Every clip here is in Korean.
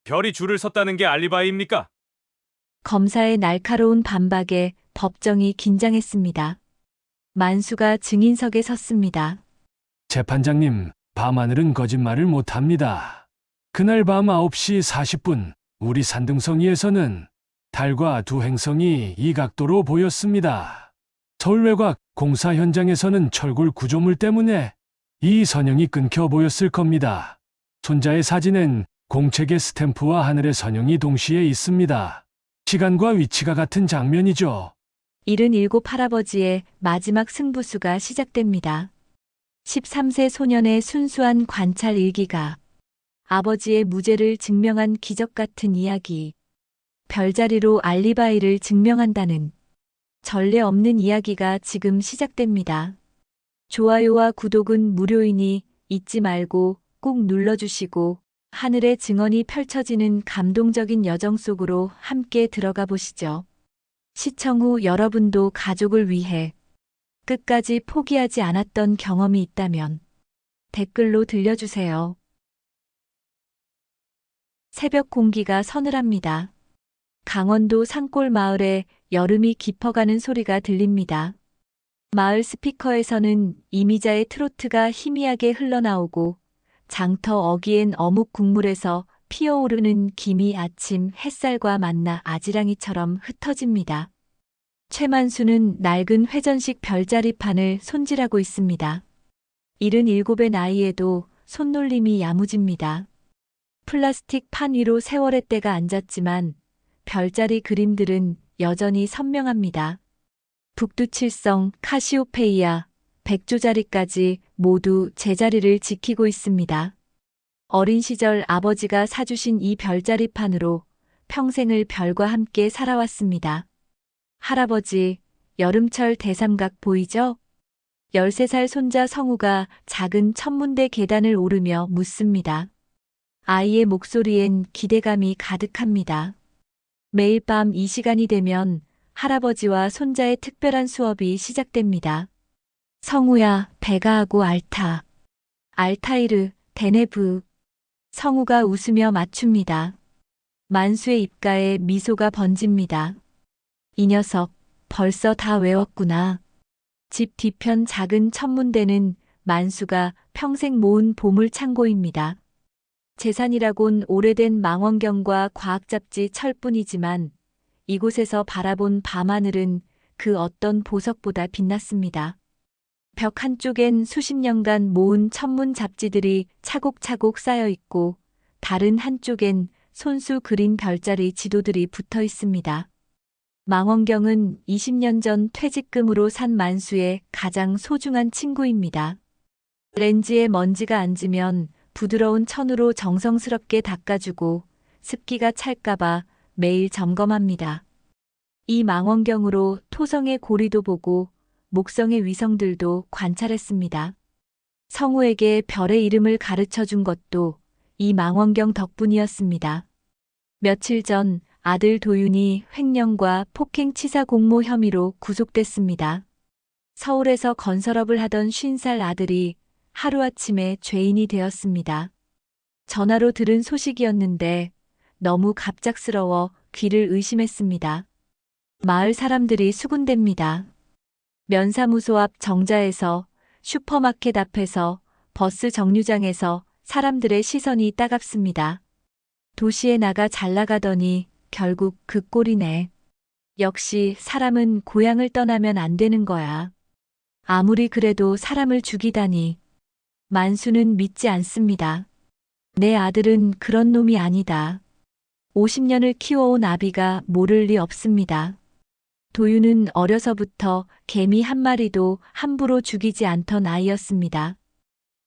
별이 줄을 섰다는 게 알리바이입니까? 검사의 날카로운 반박에 법정이 긴장했습니다. 만수가 증인석에 섰습니다. 재판장님, 밤하늘은 거짓말을 못합니다. 그날 밤 9시 40분, 우리 산등성이에서는 달과 두 행성이 이 각도로 보였습니다. 서울 외곽 공사 현장에서는 철골 구조물 때문에 이 선형이 끊겨 보였을 겁니다. 손자의 사진엔 공책의 스탬프와 하늘의 선형이 동시에 있습니다. 시간과 위치가 같은 장면이죠. 77 할아버지의 마지막 승부수가 시작됩니다. 13세 소년의 순수한 관찰 일기가 아버지의 무죄를 증명한 기적 같은 이야기. 별자리로 알리바이를 증명한다는 전례 없는 이야기가 지금 시작됩니다. 좋아요와 구독은 무료이니 잊지 말고 꼭 눌러주시고 하늘의 증언이 펼쳐지는 감동적인 여정 속으로 함께 들어가 보시죠. 시청 후 여러분도 가족을 위해 끝까지 포기하지 않았던 경험이 있다면 댓글로 들려주세요. 새벽 공기가 서늘합니다. 강원도 산골 마을에 여름이 깊어가는 소리가 들립니다. 마을 스피커에서는 이미자의 트로트가 희미하게 흘러나오고 장터 어기엔 어묵 국물에서 피어오르는 김이 아침 햇살과 만나 아지랑이처럼 흩어집니다. 최만수는 낡은 회전식 별자리판을 손질하고 있습니다. 77의 나이에도 손놀림이 야무집니다. 플라스틱 판 위로 세월의 때가 앉았지만 별자리 그림들은 여전히 선명합니다. 북두칠성, 카시오페이아, 백조자리까지 모두 제자리를 지키고 있습니다. 어린 시절 아버지가 사주신 이 별자리판으로 평생을 별과 함께 살아왔습니다. 할아버지, 여름철 대삼각 보이죠? 13살 손자 성우가 작은 천문대 계단을 오르며 묻습니다. 아이의 목소리엔 기대감이 가득합니다. 매일 밤 이 시간이 되면 할아버지와 손자의 특별한 수업이 시작됩니다. 성우야, 베가하고 알타. 알타이르, 데네브. 성우가 웃으며 맞춥니다. 만수의 입가에 미소가 번집니다. 이 녀석, 벌써 다 외웠구나. 집 뒤편 작은 천문대는 만수가 평생 모은 보물창고입니다. 재산이라곤 오래된 망원경과 과학잡지 철뿐이지만 이곳에서 바라본 밤하늘은 그 어떤 보석보다 빛났습니다. 벽 한쪽엔 수십 년간 모은 천문 잡지들이 차곡차곡 쌓여 있고 다른 한쪽엔 손수 그린 별자리 지도들이 붙어 있습니다. 망원경은 20년 전 퇴직금으로 산 만수의 가장 소중한 친구입니다. 렌즈에 먼지가 앉으면 부드러운 천으로 정성스럽게 닦아주고 습기가 찰까봐 매일 점검합니다. 이 망원경으로 토성의 고리도 보고 목성의 위성들도 관찰했습니다. 성우에게 별의 이름을 가르쳐 준 것도 이 망원경 덕분이었습니다. 며칠 전 아들 도윤이 횡령과 폭행치사 공모 혐의로 구속됐습니다. 서울에서 건설업을 하던 50살 아들이 하루아침에 죄인이 되었습니다. 전화로 들은 소식이었는데 너무 갑작스러워 귀를 의심했습니다. 마을 사람들이 수군댑니다. 면사무소 앞 정자에서, 슈퍼마켓 앞에서, 버스 정류장에서 사람들의 시선이 따갑습니다. 도시에 나가 잘 나가더니 결국 그 꼴이네. 역시 사람은 고향을 떠나면 안 되는 거야. 아무리 그래도 사람을 죽이다니. 만수는 믿지 않습니다. 내 아들은 그런 놈이 아니다. 50년을 키워온 아비가 모를 리 없습니다. 도윤은 어려서부터 개미 한 마리도 함부로 죽이지 않던 아이였습니다.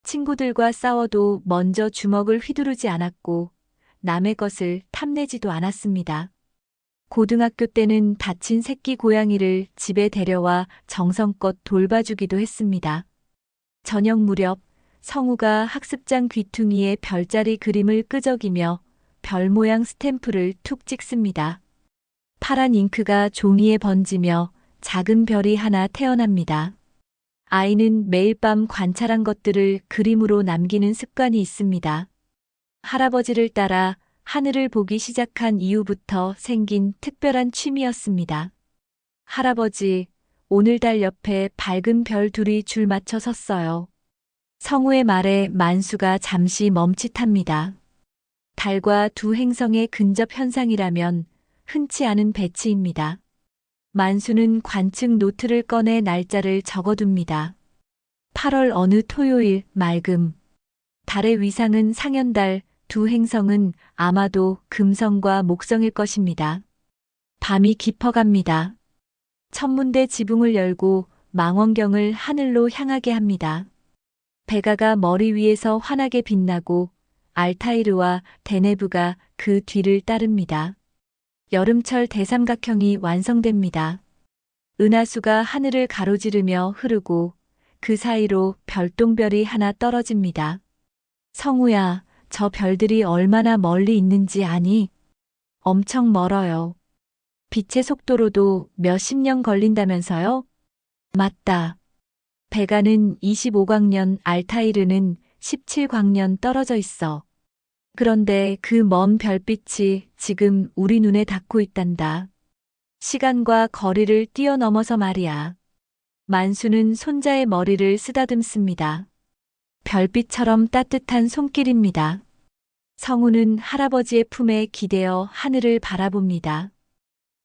친구들과 싸워도 먼저 주먹을 휘두르지 않았고 남의 것을 탐내지도 않았습니다. 고등학교 때는 다친 새끼 고양이를 집에 데려와 정성껏 돌봐주기도 했습니다. 저녁 무렵 성우가 학습장 귀퉁이에 별자리 그림을 끄적이며 별 모양 스탬프를 툭 찍습니다. 파란 잉크가 종이에 번지며 작은 별이 하나 태어납니다. 아이는 매일 밤 관찰한 것들을 그림으로 남기는 습관이 있습니다. 할아버지를 따라 하늘을 보기 시작한 이후부터 생긴 특별한 취미였습니다. 할아버지, 오늘 달 옆에 밝은 별 둘이 줄 맞춰 섰어요. 성우의 말에 만수가 잠시 멈칫합니다. 달과 두 행성의 근접 현상이라면 흔치 않은 배치입니다. 만수는 관측 노트를 꺼내 날짜를 적어둡니다. 8월 어느 토요일 맑음. 달의 위상은 상현달, 두 행성은 아마도 금성과 목성일 것입니다. 밤이 깊어갑니다. 천문대 지붕을 열고 망원경을 하늘로 향하게 합니다. 베가가 머리 위에서 환하게 빛나고 알타이르와 데네브가 그 뒤를 따릅니다. 여름철 대삼각형이 완성됩니다. 은하수가 하늘을 가로지르며 흐르고 그 사이로 별똥별이 하나 떨어집니다. 성우야, 저 별들이 얼마나 멀리 있는지 아니? 엄청 멀어요. 빛의 속도로도 몇십 년 걸린다면서요? 맞다. 베가는 25광년, 알타이르는 17광년 떨어져 있어. 그런데 그 먼 별빛이 지금 우리 눈에 닿고 있단다. 시간과 거리를 뛰어넘어서 말이야. 만수는 손자의 머리를 쓰다듬습니다. 별빛처럼 따뜻한 손길입니다. 성우는 할아버지의 품에 기대어 하늘을 바라봅니다.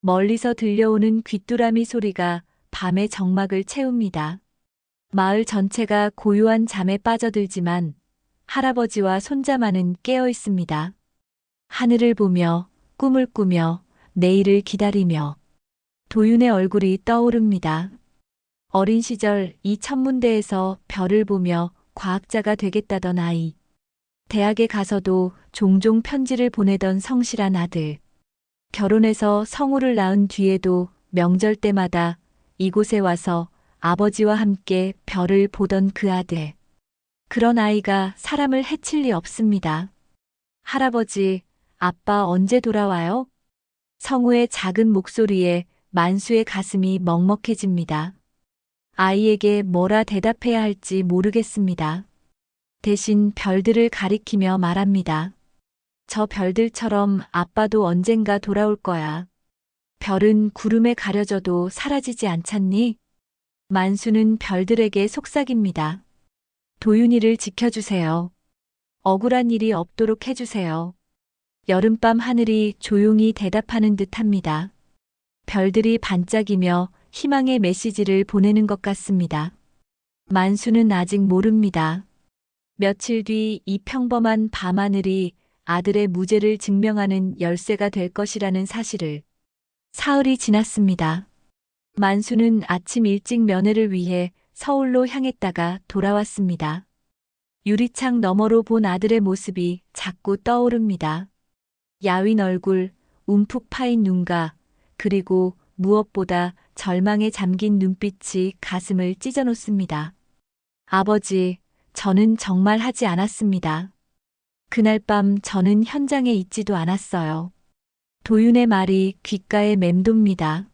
멀리서 들려오는 귀뚜라미 소리가 밤의 정막을 채웁니다. 마을 전체가 고요한 잠에 빠져들지만 할아버지와 손자만은 깨어 있습니다. 하늘을 보며 꿈을 꾸며 내일을 기다리며 도윤의 얼굴이 떠오릅니다. 어린 시절 이 천문대에서 별을 보며 과학자가 되겠다던 아이. 대학에 가서도 종종 편지를 보내던 성실한 아들. 결혼해서 성우를 낳은 뒤에도 명절 때마다 이곳에 와서 아버지와 함께 별을 보던 그 아들. 그런 아이가 사람을 해칠 리 없습니다. 할아버지, 아빠 언제 돌아와요? 성우의 작은 목소리에 만수의 가슴이 먹먹해집니다. 아이에게 뭐라 대답해야 할지 모르겠습니다. 대신 별들을 가리키며 말합니다. 저 별들처럼 아빠도 언젠가 돌아올 거야. 별은 구름에 가려져도 사라지지 않잖니? 만수는 별들에게 속삭입니다. 도윤이를 지켜주세요. 억울한 일이 없도록 해주세요. 여름밤 하늘이 조용히 대답하는 듯합니다. 별들이 반짝이며 희망의 메시지를 보내는 것 같습니다. 만수는 아직 모릅니다. 며칠 뒤 이 평범한 밤하늘이 아들의 무죄를 증명하는 열쇠가 될 것이라는 사실을. 사흘이 지났습니다. 만수는 아침 일찍 면회를 위해 서울로 향했다가 돌아왔습니다. 유리창 너머로 본 아들의 모습이 자꾸 떠오릅니다. 야윈 얼굴, 움푹 파인 눈가, 그리고 무엇보다 절망에 잠긴 눈빛이 가슴을 찢어놓습니다. 아버지, 저는 정말 하지 않았습니다. 그날 밤 저는 현장에 있지도 않았어요. 도윤의 말이 귓가에 맴돕니다.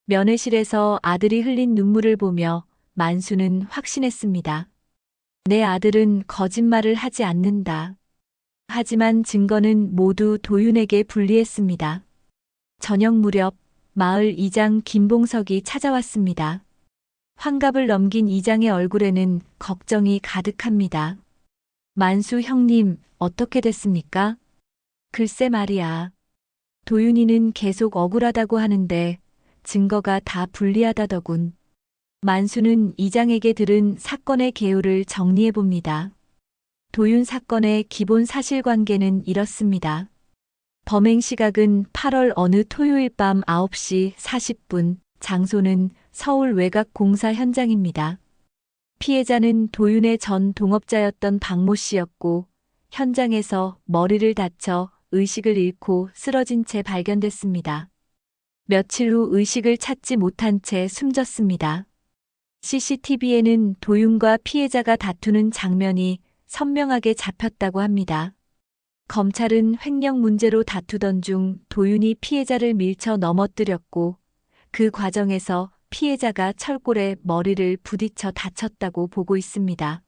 면회실에서 아들이 흘린 눈물을 보며 만수는 확신했습니다. 내 아들은 거짓말을 하지 않는다. 하지만 증거는 모두 도윤에게 불리했습니다. 저녁 무렵 마을 이장 김봉석이 찾아왔습니다. 환갑을 넘긴 이장의 얼굴에는 걱정이 가득합니다. 만수 형님, 어떻게 됐습니까? 글쎄 말이야. 도윤이는 계속 억울하다고 하는데 증거가 다 불리하다더군. 만수는 이장에게 들은 사건의 개요를 정리해봅니다. 도윤 사건의 기본 사실관계는 이렇습니다. 범행 시각은 8월 어느 토요일 밤 9시 40분, 장소는 서울 외곽공사 현장입니다. 피해자는 도윤의 전 동업자였던 박모 씨였고 현장에서 머리를 다쳐 의식을 잃고 쓰러진 채 발견됐습니다. 며칠 후 의식을 찾지 못한 채 숨졌습니다. CCTV에는 도윤과 피해자가 다투는 장면이 선명하게 잡혔다고 합니다. 검찰은 횡령 문제로 다투던 중 도윤이 피해자를 밀쳐 넘어뜨렸고 그 과정에서 피해자가 철골에 머리를 부딪혀 다쳤다고 보고 있습니다.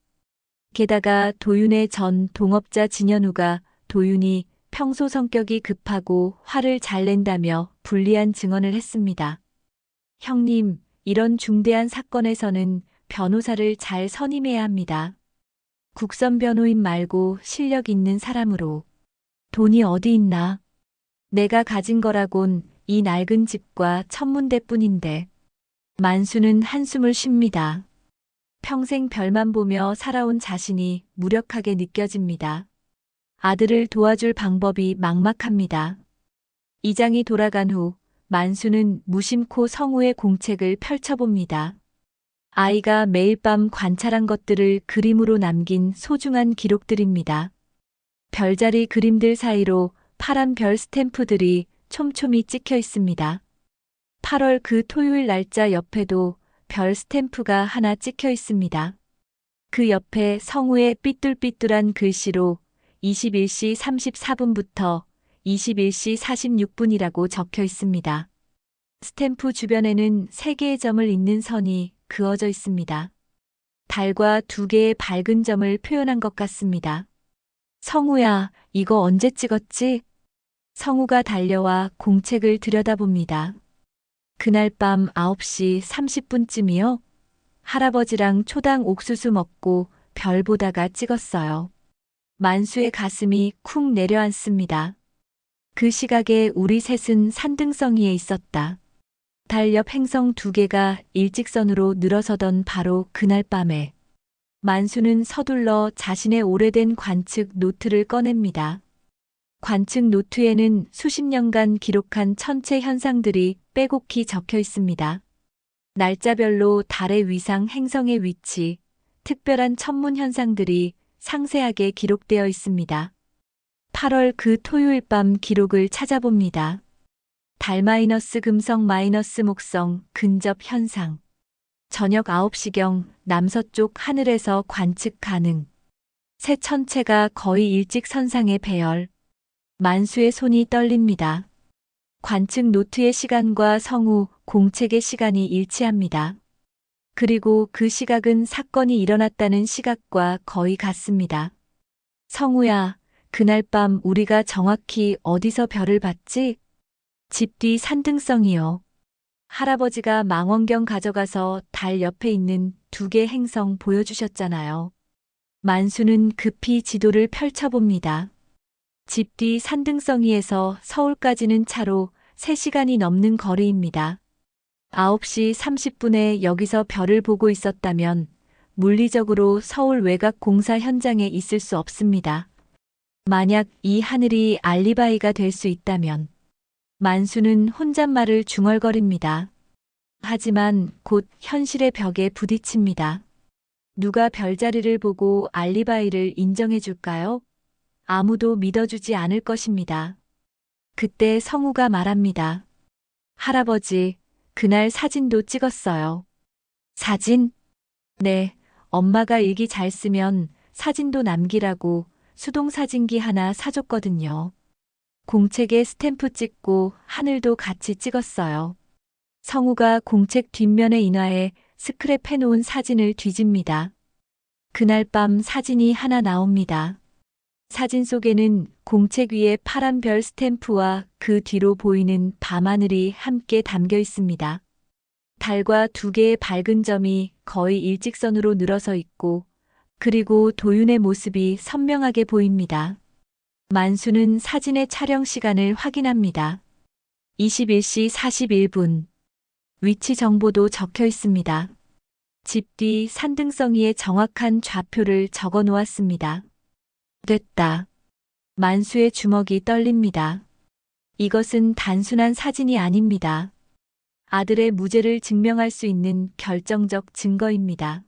게다가 도윤의 전 동업자 진현우가 도윤이 평소 성격이 급하고 화를 잘 낸다며 불리한 증언을 했습니다. 형님, 이런 중대한 사건에서는 변호사를 잘 선임해야 합니다. 국선 변호인 말고 실력 있는 사람으로. 돈이 어디 있나? 내가 가진 거라곤 이 낡은 집과 천문대뿐인데. 만수는 한숨을 쉽니다. 평생 별만 보며 살아온 자신이 무력하게 느껴집니다. 아들을 도와줄 방법이 막막합니다. 이장이 돌아간 후 만수는 무심코 성우의 공책을 펼쳐봅니다. 아이가 매일 밤 관찰한 것들을 그림으로 남긴 소중한 기록들입니다. 별자리 그림들 사이로 파란 별 스탬프들이 촘촘히 찍혀 있습니다. 8월 그 토요일 날짜 옆에도 별 스탬프가 하나 찍혀 있습니다. 그 옆에 성우의 삐뚤삐뚤한 글씨로 21시 34분부터 21시 46분이라고 적혀 있습니다. 스탬프 주변에는 3개의 점을 잇는 선이 그어져 있습니다. 달과 2개의 밝은 점을 표현한 것 같습니다. 성우야, 이거 언제 찍었지? 성우가 달려와 공책을 들여다봅니다. 그날 밤 9시 30분쯤이요? 할아버지랑 초당 옥수수 먹고 별 보다가 찍었어요. 만수의 가슴이 쿵 내려앉습니다. 그 시각에 우리 셋은 산등성이에 있었다. 달 옆 행성 2개가 일직선으로 늘어서던 바로 그날 밤에 만수는 서둘러 자신의 오래된 관측 노트를 꺼냅니다. 관측 노트에는 수십 년간 기록한 천체 현상들이 빼곡히 적혀 있습니다. 날짜별로 달의 위상 행성의 위치, 특별한 천문 현상들이 상세하게 기록되어 있습니다. 8월 그 토요일 밤 기록을 찾아봅니다. 달 마이너스 금성 마이너스 목성 근접 현상. 저녁 9시경 남서쪽 하늘에서 관측 가능. 새 천체가 거의 일직선상의 배열. 만수의 손이 떨립니다. 관측 노트의 시간과 성우, 공책의 시간이 일치합니다. 그리고 그 시각은 사건이 일어났다는 시각과 거의 같습니다. 성우야, 그날 밤 우리가 정확히 어디서 별을 봤지? 집 뒤 산등성이요. 할아버지가 망원경 가져가서 달 옆에 있는 2개 행성 보여주셨잖아요. 만수는 급히 지도를 펼쳐봅니다. 집 뒤 산등성이에서 서울까지는 차로 3시간이 넘는 거리입니다. 9시 30분에 여기서 별을 보고 있었다면 물리적으로 서울 외곽 공사 현장에 있을 수 없습니다. 만약 이 하늘이 알리바이가 될 수 있다면 만수는 혼잣말을 중얼거립니다. 하지만 곧 현실의 벽에 부딪힙니다. 누가 별자리를 보고 알리바이를 인정해 줄까요? 아무도 믿어주지 않을 것입니다. 그때 성우가 말합니다. 할아버지, 그날 사진도 찍었어요. 사진? 네, 엄마가 일기 잘 쓰면 사진도 남기라고 수동사진기 하나 사줬거든요. 공책에 스탬프 찍고 하늘도 같이 찍었어요. 성우가 공책 뒷면의 인화에 스크랩해놓은 사진을 뒤집니다. 그날 밤 사진이 하나 나옵니다. 사진 속에는 공책 위에 파란 별 스탬프와 그 뒤로 보이는 밤하늘이 함께 담겨 있습니다. 달과 2개의 밝은 점이 거의 일직선으로 늘어서 있고, 그리고 도윤의 모습이 선명하게 보입니다. 만수는 사진의 촬영 시간을 확인합니다. 21시 41분. 위치 정보도 적혀 있습니다. 집 뒤 산등성이의 정확한 좌표를 적어 놓았습니다. 됐다. 만수의 주먹이 떨립니다. 이것은 단순한 사진이 아닙니다. 아들의 무죄를 증명할 수 있는 결정적 증거입니다.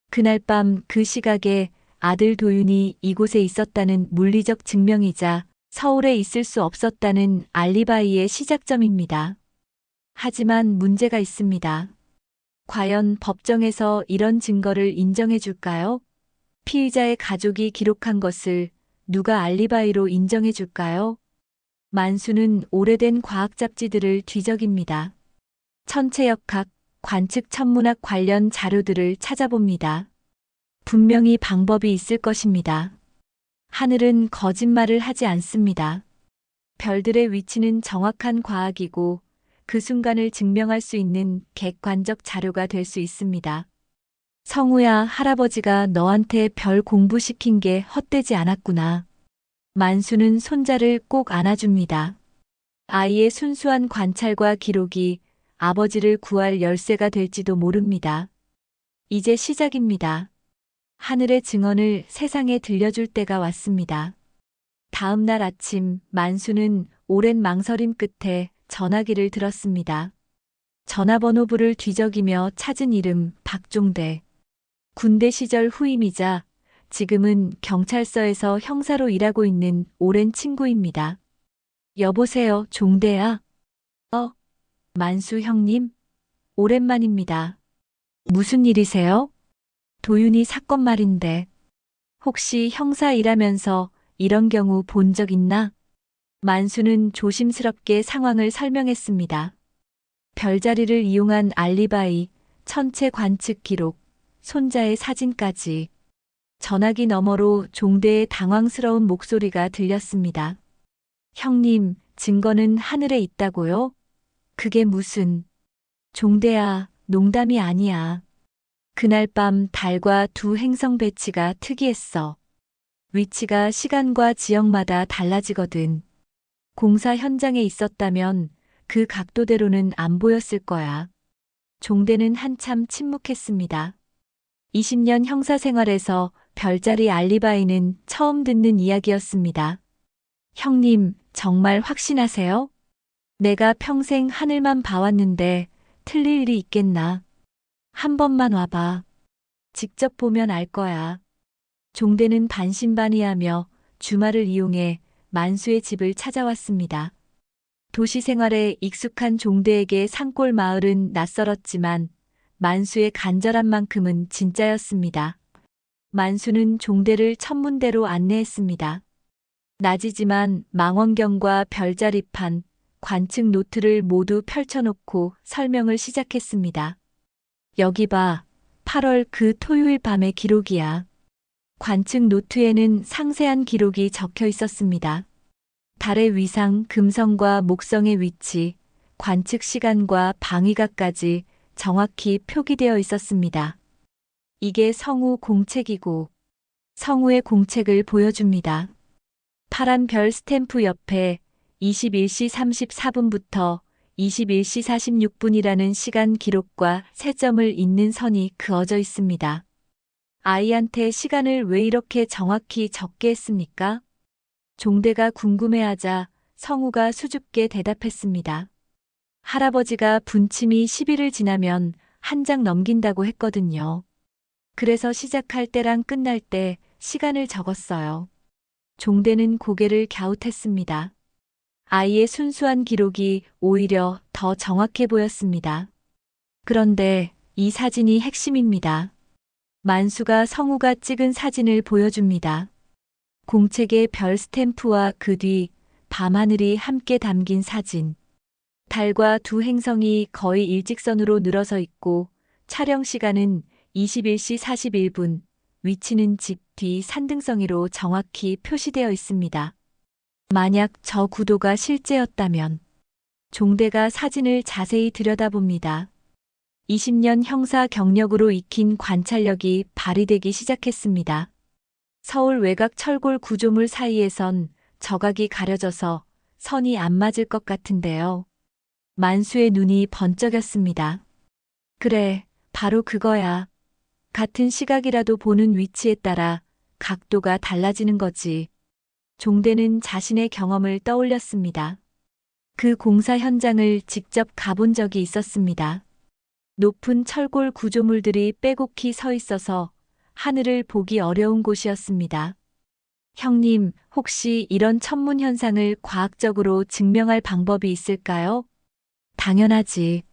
그날 밤 그 시각에 아들 도윤이 이곳에 있었다는 물리적 증명이자 서울에 있을 수 없었다는 알리바이의 시작점입니다. 하지만 문제가 있습니다. 과연 법정에서 이런 증거를 인정해 줄까요? 피의자의 가족이 기록한 것을 누가 알리바이로 인정해 줄까요? 만수는 오래된 과학 잡지들을 뒤적입니다. 천체역학, 관측 천문학 관련 자료들을 찾아봅니다. 분명히 방법이 있을 것입니다. 하늘은 거짓말을 하지 않습니다. 별들의 위치는 정확한 과학이고 그 순간을 증명할 수 있는 객관적 자료가 될 수 있습니다. 성우야, 할아버지가 너한테 별 공부시킨 게 헛되지 않았구나. 만수는 손자를 꼭 안아줍니다. 아이의 순수한 관찰과 기록이 아버지를 구할 열쇠가 될지도 모릅니다. 이제 시작입니다. 하늘의 증언을 세상에 들려줄 때가 왔습니다. 다음 날 아침, 만수는 오랜 망설임 끝에 전화기를 들었습니다. 전화번호부를 뒤적이며 찾은 이름 박종대. 군대 시절 후임이자 지금은 경찰서에서 형사로 일하고 있는 오랜 친구입니다. 여보세요, 종대야? 만수 형님? 오랜만입니다. 무슨 일이세요? 도윤이 사건 말인데. 혹시 형사 일하면서 이런 경우 본 적 있나? 만수는 조심스럽게 상황을 설명했습니다. 별자리를 이용한 알리바이, 천체 관측 기록, 손자의 사진까지. 전화기 너머로 종대의 당황스러운 목소리가 들렸습니다. 형님, 증거는 하늘에 있다고요? 그게 무슨... 종대야, 농담이 아니야. 그날 밤 달과 두 행성 배치가 특이했어. 위치가 시간과 지역마다 달라지거든. 공사 현장에 있었다면 그 각도대로는 안 보였을 거야. 종대는 한참 침묵했습니다. 20년 형사 생활에서 별자리 알리바이는 처음 듣는 이야기였습니다. 형님, 정말 확신하세요? 내가 평생 하늘만 봐왔는데 틀릴 일이 있겠나? 한 번만 와봐. 직접 보면 알 거야. 종대는 반신반의하며 주말을 이용해 만수의 집을 찾아왔습니다. 도시 생활에 익숙한 종대에게 산골 마을은 낯설었지만 만수의 간절한 만큼은 진짜였습니다. 만수는 종대를 천문대로 안내했습니다. 낮이지만 망원경과 별자리판, 관측 노트를 모두 펼쳐놓고 설명을 시작했습니다. 여기 봐. 8월 그 토요일 밤의 기록이야. 관측 노트에는 상세한 기록이 적혀 있었습니다. 달의 위상, 금성과 목성의 위치, 관측 시간과 방위각까지 정확히 표기되어 있었습니다. 이게 성우 공책이고 성우의 공책을 보여줍니다. 파란 별 스탬프 옆에 21시 34분부터 21시 46분이라는 시간 기록과 세 점을 잇는 선이 그어져 있습니다. 아이한테 시간을 왜 이렇게 정확히 적게 했습니까? 종대가 궁금해하자 성우가 수줍게 대답했습니다. 할아버지가 분침이 10일을 지나면 한 장 넘긴다고 했거든요. 그래서 시작할 때랑 끝날 때 시간을 적었어요. 종대는 고개를 갸웃했습니다. 아이의 순수한 기록이 오히려 더 정확해 보였습니다. 그런데 이 사진이 핵심입니다. 만수가 성우가 찍은 사진을 보여줍니다. 공책의 별 스탬프와 그 뒤 밤하늘이 함께 담긴 사진. 달과 두 행성이 거의 일직선으로 늘어서 있고 촬영 시간은 21시 41분, 위치는 집 뒤 산등성이로 정확히 표시되어 있습니다. 만약 저 구도가 실제였다면 종대가 사진을 자세히 들여다봅니다. 20년 형사 경력으로 익힌 관찰력이 발휘되기 시작했습니다. 서울 외곽 철골 구조물 사이에선 저각이 가려져서 선이 안 맞을 것 같은데요. 만수의 눈이 번쩍였습니다. 그래, 바로 그거야. 같은 시각이라도 보는 위치에 따라 각도가 달라지는 거지. 종대는 자신의 경험을 떠올렸습니다. 그 공사 현장을 직접 가본 적이 있었습니다. 높은 철골 구조물들이 빼곡히 서 있어서 하늘을 보기 어려운 곳이었습니다. 형님, 혹시 이런 천문 현상을 과학적으로 증명할 방법이 있을까요? 당연하지.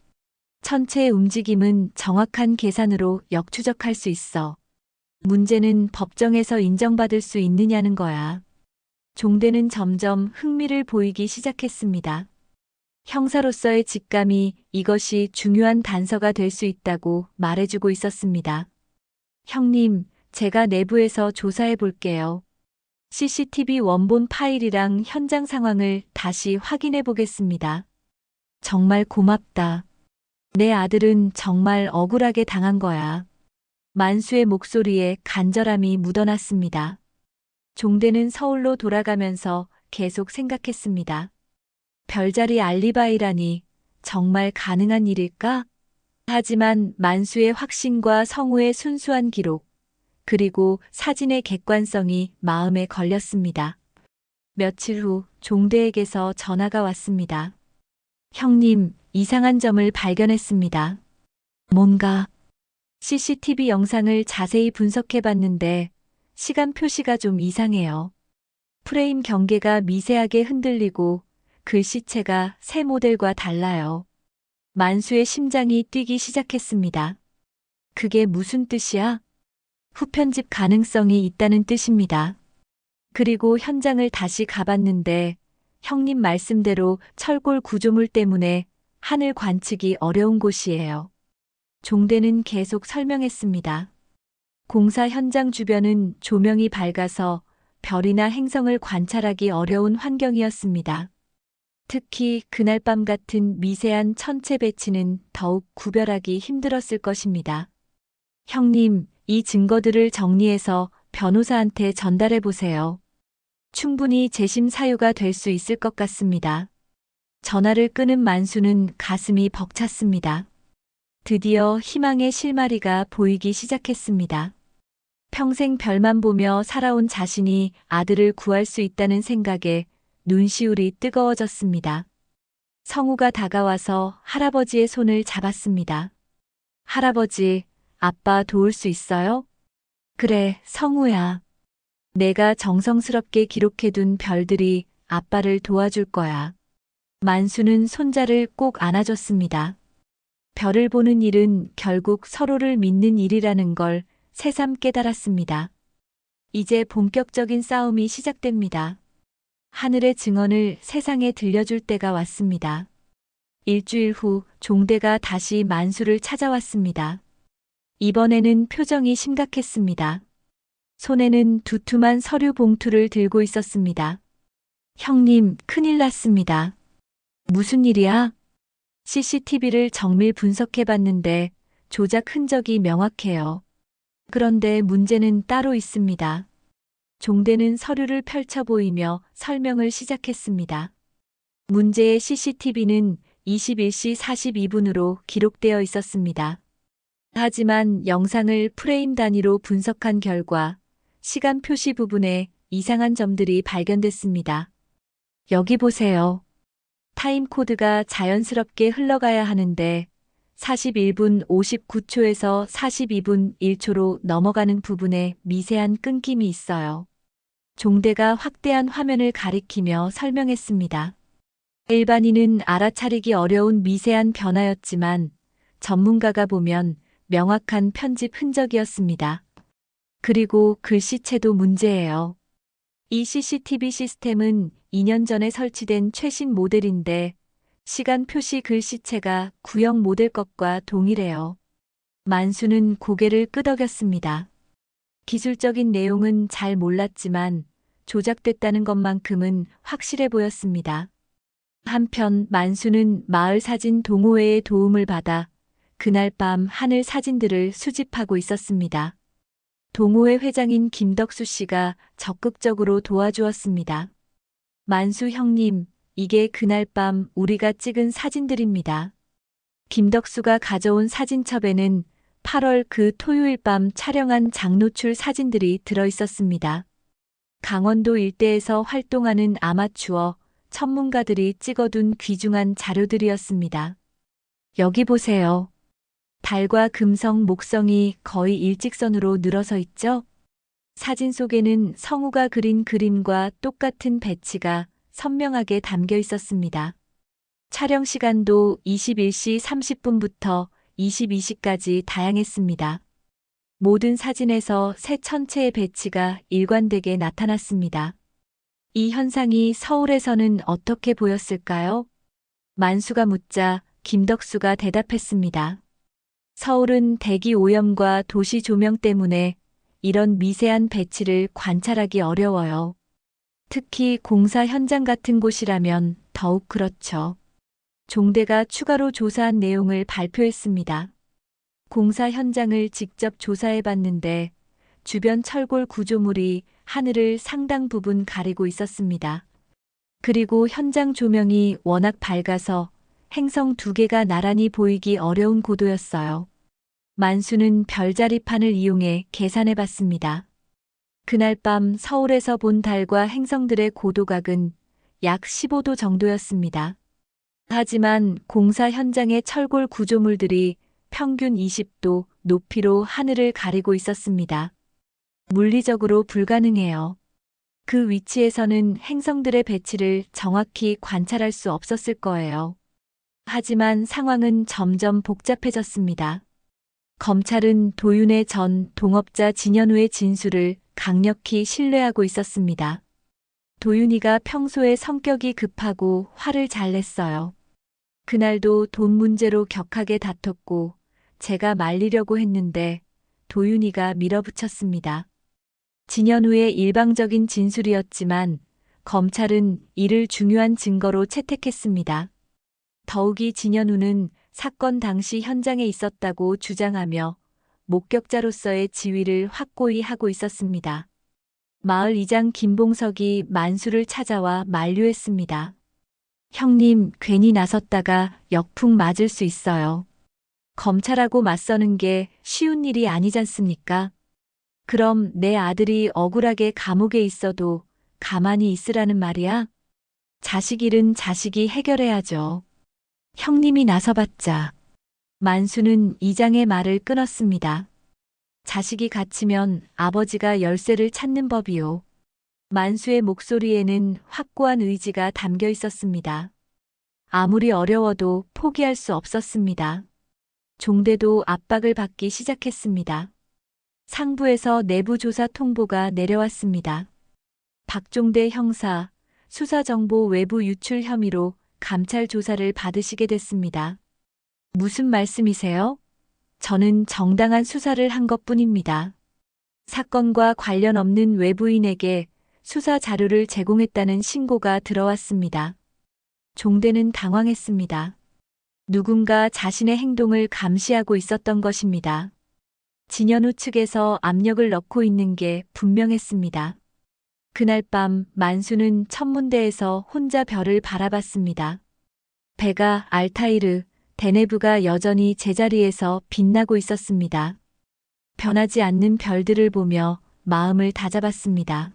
천체의 움직임은 정확한 계산으로 역추적할 수 있어. 문제는 법정에서 인정받을 수 있느냐는 거야. 종대는 점점 흥미를 보이기 시작했습니다. 형사로서의 직감이 이것이 중요한 단서가 될 수 있다고 말해주고 있었습니다. 형님, 제가 내부에서 조사해 볼게요. CCTV 원본 파일이랑 현장 상황을 다시 확인해 보겠습니다. 정말 고맙다. 내 아들은 정말 억울하게 당한 거야. 만수의 목소리에 간절함이 묻어났습니다. 종대는 서울로 돌아가면서 계속 생각했습니다. 별자리 알리바이라니 정말 가능한 일일까? 하지만 만수의 확신과 성우의 순수한 기록, 그리고 사진의 객관성이 마음에 걸렸습니다. 며칠 후 종대에게서 전화가 왔습니다. 형님, 이상한 점을 발견했습니다. 뭔가? CCTV 영상을 자세히 분석해 봤는데 시간 표시가 좀 이상해요. 프레임 경계가 미세하게 흔들리고 글씨체가 새 모델과 달라요. 만수의 심장이 뛰기 시작했습니다. 그게 무슨 뜻이야? 후편집 가능성이 있다는 뜻입니다. 그리고 현장을 다시 가봤는데 형님 말씀대로 철골 구조물 때문에 하늘 관측이 어려운 곳이에요. 종대는 계속 설명했습니다. 공사 현장 주변은 조명이 밝아서 별이나 행성을 관찰하기 어려운 환경이었습니다. 특히 그날 밤 같은 미세한 천체 배치는 더욱 구별하기 힘들었을 것입니다. 형님, 이 증거들을 정리해서 변호사한테 전달해 보세요. 충분히 재심 사유가 될 수 있을 것 같습니다. 전화를 끊은 만수는 가슴이 벅찼습니다. 드디어 희망의 실마리가 보이기 시작했습니다. 평생 별만 보며 살아온 자신이 아들을 구할 수 있다는 생각에 눈시울이 뜨거워졌습니다. 성우가 다가와서 할아버지의 손을 잡았습니다. 할아버지, 아빠 도울 수 있어요? 그래, 성우야. 내가 정성스럽게 기록해둔 별들이 아빠를 도와줄 거야. 만수는 손자를 꼭 안아줬습니다. 별을 보는 일은 결국 서로를 믿는 일이라는 걸 새삼 깨달았습니다. 이제 본격적인 싸움이 시작됩니다. 하늘의 증언을 세상에 들려줄 때가 왔습니다. 일주일 후 종대가 다시 만수를 찾아왔습니다. 이번에는 표정이 심각했습니다. 손에는 두툼한 서류 봉투를 들고 있었습니다. 형님, 큰일 났습니다. 무슨 일이야? CCTV를 정밀 분석해 봤는데 조작 흔적이 명확해요. 그런데 문제는 따로 있습니다. 종대는 서류를 펼쳐 보이며 설명을 시작했습니다. 문제의 CCTV는 21시 42분으로 기록되어 있었습니다. 하지만 영상을 프레임 단위로 분석한 결과 시간 표시 부분에 이상한 점들이 발견됐습니다. 여기 보세요. 타임 코드가 자연스럽게 흘러가야 하는데 41분 59초에서 42분 1초로 넘어가는 부분에 미세한 끊김이 있어요. 종대가 확대한 화면을 가리키며 설명했습니다. 일반인은 알아차리기 어려운 미세한 변화였지만 전문가가 보면 명확한 편집 흔적이었습니다. 그리고 글씨체도 문제예요. 이 CCTV 시스템은 2년 전에 설치된 최신 모델인데 시간 표시 글씨체가 구형 모델 것과 동일해요. 만수는 고개를 끄덕였습니다. 기술적인 내용은 잘 몰랐지만 조작됐다는 것만큼은 확실해 보였습니다. 한편 만수는 마을 사진 동호회의 도움을 받아 그날 밤 하늘 사진들을 수집하고 있었습니다. 동호회 회장인 김덕수 씨가 적극적으로 도와주었습니다. 만수 형님, 이게 그날 밤 우리가 찍은 사진들입니다. 김덕수가 가져온 사진첩에는 8월 그 토요일 밤 촬영한 장노출 사진들이 들어 있었습니다. 강원도 일대에서 활동하는 아마추어 천문가들이 찍어둔 귀중한 자료들이었습니다. 여기 보세요. 달과 금성, 목성이 거의 일직선으로 늘어서 있죠? 사진 속에는 성우가 그린 그림과 똑같은 배치가 선명하게 담겨 있었습니다. 촬영 시간도 21시 30분부터 22시까지 다양했습니다. 모든 사진에서 새 천체의 배치가 일관되게 나타났습니다. 이 현상이 서울에서는 어떻게 보였을까요? 만수가 묻자 김덕수가 대답했습니다. 서울은 대기 오염과 도시 조명 때문에 이런 미세한 배치를 관찰하기 어려워요. 특히 공사 현장 같은 곳이라면 더욱 그렇죠. 종대가 추가로 조사한 내용을 발표했습니다. 공사 현장을 직접 조사해 봤는데 주변 철골 구조물이 하늘을 상당 부분 가리고 있었습니다. 그리고 현장 조명이 워낙 밝아서 행성 2개가 나란히 보이기 어려운 고도였어요. 만수는 별자리판을 이용해 계산해 봤습니다. 그날 밤 서울에서 본 달과 행성들의 고도각은 약 15도 정도였습니다. 하지만 공사 현장의 철골 구조물들이 평균 20도 높이로 하늘을 가리고 있었습니다. 물리적으로 불가능해요. 그 위치에서는 행성들의 배치를 정확히 관찰할 수 없었을 거예요. 하지만 상황은 점점 복잡해졌습니다. 검찰은 도윤의 전 동업자 진현우의 진술을 강력히 신뢰하고 있었습니다. 도윤이가 평소에 성격이 급하고 화를 잘 냈어요. 그날도 돈 문제로 격하게 다퉜고 제가 말리려고 했는데 도윤이가 밀어붙였습니다. 진현우의 일방적인 진술이었지만 검찰은 이를 중요한 증거로 채택했습니다. 더욱이 진현우는 사건 당시 현장에 있었다고 주장하며 목격자로서의 지위를 확고히 하고 있었습니다. 마을 이장 김봉석이 만수를 찾아와 만류했습니다. 형님, 괜히 나섰다가 역풍 맞을 수 있어요. 검찰하고 맞서는 게 쉬운 일이 아니잖습니까? 그럼 내 아들이 억울하게 감옥에 있어도 가만히 있으라는 말이야? 자식 일은 자식이 해결해야죠. 형님이 나서봤자. 만수는 이장의 말을 끊었습니다. 자식이 갇히면 아버지가 열쇠를 찾는 법이요. 만수의 목소리에는 확고한 의지가 담겨 있었습니다. 아무리 어려워도 포기할 수 없었습니다. 종대도 압박을 받기 시작했습니다. 상부에서 내부 조사 통보가 내려왔습니다. 박종대 형사, 수사정보 외부 유출 혐의로 감찰 조사를 받으시게 됐습니다. 무슨 말씀이세요? 저는 정당한 수사를 한 것뿐입니다. 사건과 관련 없는 외부인에게 수사 자료를 제공했다는 신고가 들어왔습니다. 종대는 당황했습니다. 누군가 자신의 행동을 감시하고 있었던 것입니다. 진현우 측에서 압력을 넣고 있는 게 분명했습니다. 그날 밤 만수는 천문대에서 혼자 별을 바라봤습니다. 베가, 알타이르, 데네브가 여전히 제자리에서 빛나고 있었습니다. 변하지 않는 별들을 보며 마음을 다잡았습니다.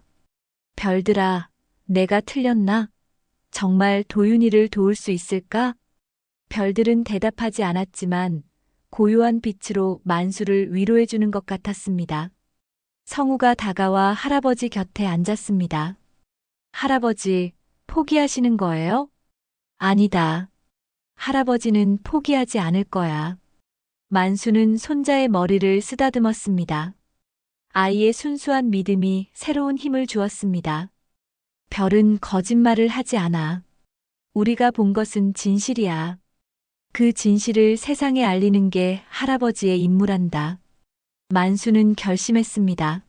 별들아, 내가 틀렸나? 정말 도윤이를 도울 수 있을까? 별들은 대답하지 않았지만 고요한 빛으로 만수를 위로해주는 것 같았습니다. 성우가 다가와 할아버지 곁에 앉았습니다. 할아버지, 포기하시는 거예요? 아니다. 할아버지는 포기하지 않을 거야. 만수는 손자의 머리를 쓰다듬었습니다. 아이의 순수한 믿음이 새로운 힘을 주었습니다. 별은 거짓말을 하지 않아. 우리가 본 것은 진실이야. 그 진실을 세상에 알리는 게 할아버지의 임무란다. 만수는 결심했습니다.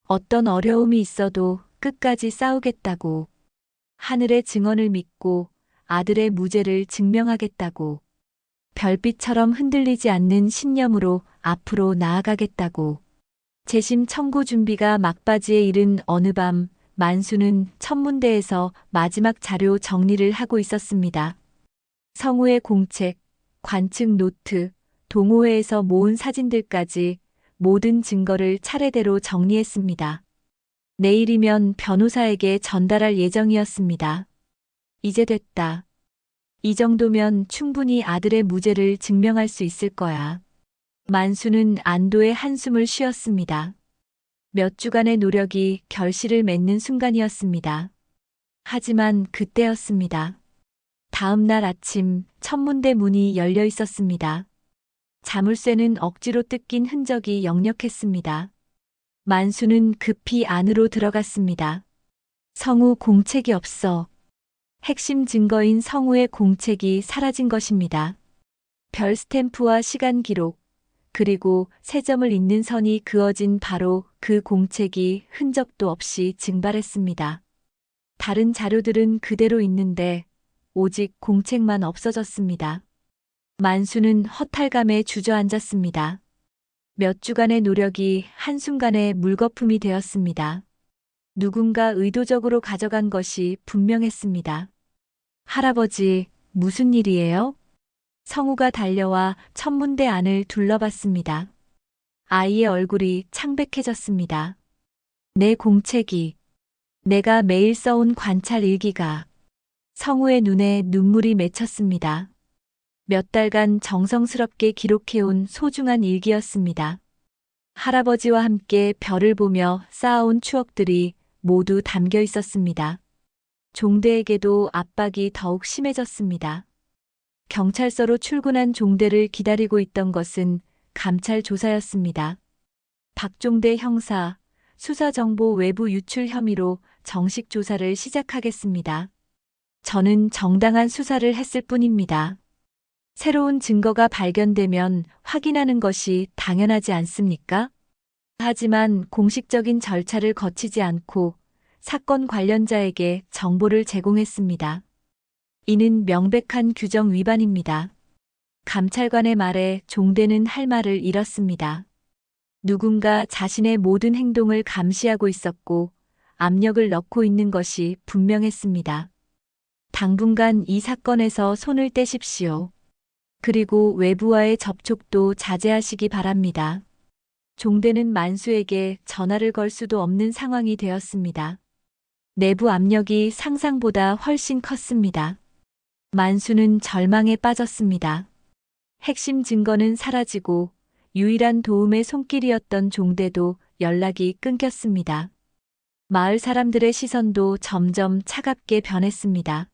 어떤 어려움이 있어도 끝까지 싸우겠다고. 하늘의 증언을 믿고 아들의 무죄를 증명하겠다고. 별빛처럼 흔들리지 않는 신념으로 앞으로 나아가겠다고. 재심 청구 준비가 막바지에 이른 어느 밤 만수는 천문대에서 마지막 자료 정리를 하고 있었습니다. 성우의 공책, 관측 노트, 동호회에서 모은 사진들까지 모든 증거를 차례대로 정리했습니다. 내일이면 변호사에게 전달할 예정이었습니다. 이제 됐다. 이 정도면 충분히 아들의 무죄를 증명할 수 있을 거야. 만수는 안도의 한숨을 쉬었습니다. 몇 주간의 노력이 결실을 맺는 순간이었습니다. 하지만 그때였습니다. 다음 날 아침 천문대 문이 열려 있었습니다. 자물쇠는 억지로 뜯긴 흔적이 역력했습니다. 만수는 급히 안으로 들어갔습니다. 성우 공책이 없어. 핵심 증거인 성우의 공책이 사라진 것입니다. 별 스탬프와 시간 기록, 그리고 세 점을 잇는 선이 그어진 바로 그 공책이 흔적도 없이 증발했습니다. 다른 자료들은 그대로 있는데 오직 공책만 없어졌습니다. 만수는 허탈감에 주저앉았습니다. 몇 주간의 노력이 한순간에 물거품이 되었습니다. 누군가 의도적으로 가져간 것이 분명했습니다. 할아버지, 무슨 일이에요? 성우가 달려와 천문대 안을 둘러봤습니다. 아이의 얼굴이 창백해졌습니다. 내 공책이, 내가 매일 써온 관찰 일기가. 성우의 눈에 눈물이 맺혔습니다. 몇 달간 정성스럽게 기록해온 소중한 일기였습니다. 할아버지와 함께 별을 보며 쌓아온 추억들이 모두 담겨 있었습니다. 종대에게도 압박이 더욱 심해졌습니다. 경찰서로 출근한 종대를 기다리고 있던 것은 감찰 조사였습니다. 박종대 형사, 수사정보 외부 유출 혐의로 정식 조사를 시작하겠습니다. 저는 정당한 수사를 했을 뿐입니다. 새로운 증거가 발견되면 확인하는 것이 당연하지 않습니까? 하지만 공식적인 절차를 거치지 않고 사건 관련자에게 정보를 제공했습니다. 이는 명백한 규정 위반입니다. 감찰관의 말에 종대는 할 말을 잃었습니다. 누군가 자신의 모든 행동을 감시하고 있었고 압력을 넣고 있는 것이 분명했습니다. 당분간 이 사건에서 손을 떼십시오. 그리고 외부와의 접촉도 자제하시기 바랍니다. 종대는 만수에게 전화를 걸 수도 없는 상황이 되었습니다. 내부 압력이 상상보다 훨씬 컸습니다. 만수는 절망에 빠졌습니다. 핵심 증거는 사라지고 유일한 도움의 손길이었던 종대도 연락이 끊겼습니다. 마을 사람들의 시선도 점점 차갑게 변했습니다.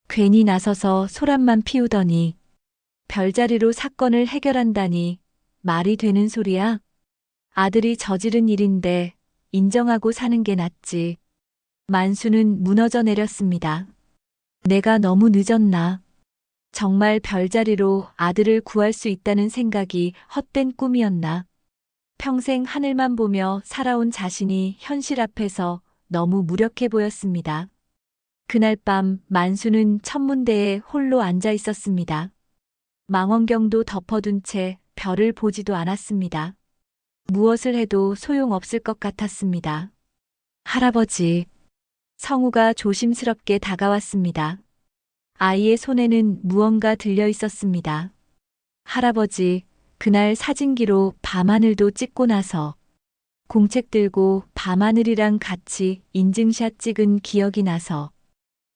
괜히 나서서 소란만 피우더니 별자리로 사건을 해결한다니 말이 되는 소리야? 아들이 저지른 일인데 인정하고 사는 게 낫지. 만수는 무너져 내렸습니다. 내가 너무 늦었나? 정말 별자리로 아들을 구할 수 있다는 생각이 헛된 꿈이었나? 평생 하늘만 보며 살아온 자신이 현실 앞에서 너무 무력해 보였습니다. 그날 밤 만수는 천문대에 홀로 앉아 있었습니다. 망원경도 덮어둔 채 별을 보지도 않았습니다. 무엇을 해도 소용없을 것 같았습니다. 할아버지, 성우가 조심스럽게 다가왔습니다. 아이의 손에는 무언가 들려 있었습니다. 할아버지, 그날 사진기로 밤하늘도 찍고 나서 공책 들고 밤하늘이랑 같이 인증샷 찍은 기억이 나서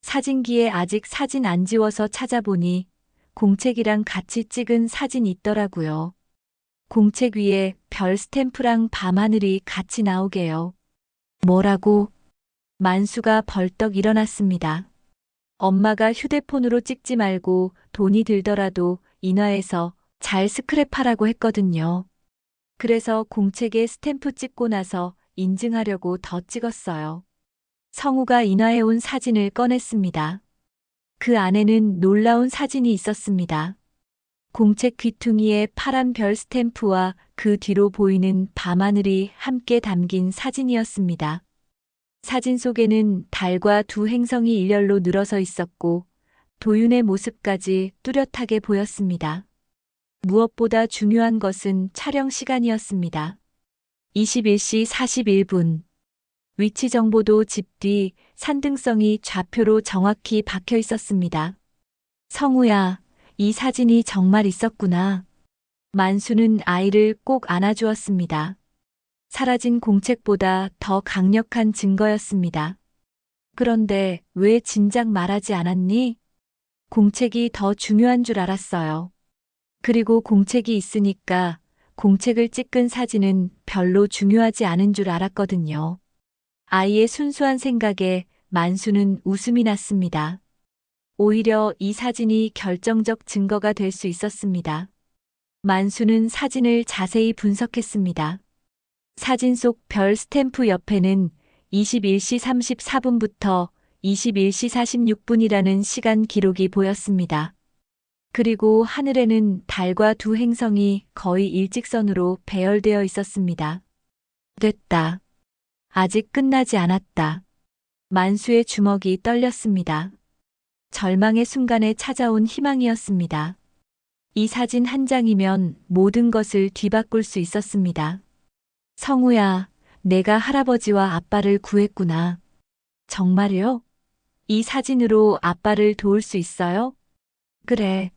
사진기에 아직 사진 안 지워서 찾아보니 공책이랑 같이 찍은 사진 있더라고요. 공책 위에 별 스탬프랑 밤하늘이 같이 나오게요. 뭐라고? 만수가 벌떡 일어났습니다. 엄마가 휴대폰으로 찍지 말고 돈이 들더라도 인화해서 잘 스크랩하라고 했거든요. 그래서 공책에 스탬프 찍고 나서 인증하려고 더 찍었어요. 성우가 인화해온 사진을 꺼냈습니다. 그 안에는 놀라운 사진이 있었습니다. 공책 귀퉁이에 파란 별 스탬프와 그 뒤로 보이는 밤하늘이 함께 담긴 사진이었습니다. 사진 속에는 달과 두 행성이 일렬로 늘어서 있었고 도윤의 모습까지 뚜렷하게 보였습니다. 무엇보다 중요한 것은 촬영 시간이었습니다. 21시 41분. 위치 정보도 집 뒤 산등성이 좌표로 정확히 박혀 있었습니다. 성우야, 이 사진이 정말 있었구나. 만수는 아이를 꼭 안아주었습니다. 사라진 공책보다 더 강력한 증거였습니다. 그런데 왜 진작 말하지 않았니? 공책이 더 중요한 줄 알았어요. 그리고 공책이 있으니까 공책을 찍은 사진은 별로 중요하지 않은 줄 알았거든요. 아이의 순수한 생각에 만수는 웃음이 났습니다. 오히려 이 사진이 결정적 증거가 될 수 있었습니다. 만수는 사진을 자세히 분석했습니다. 사진 속 별 스탬프 옆에는 21시 34분부터 21시 46분이라는 시간 기록이 보였습니다. 그리고 하늘에는 달과 두 행성이 거의 일직선으로 배열되어 있었습니다. 됐다. 아직 끝나지 않았다. 만수의 주먹이 떨렸습니다. 절망의 순간에 찾아온 희망이었습니다. 이 사진 한 장이면 모든 것을 뒤바꿀 수 있었습니다. 성우야, 내가 할아버지와 아빠를 구했구나. 정말요? 이 사진으로 아빠를 도울 수 있어요? 그래.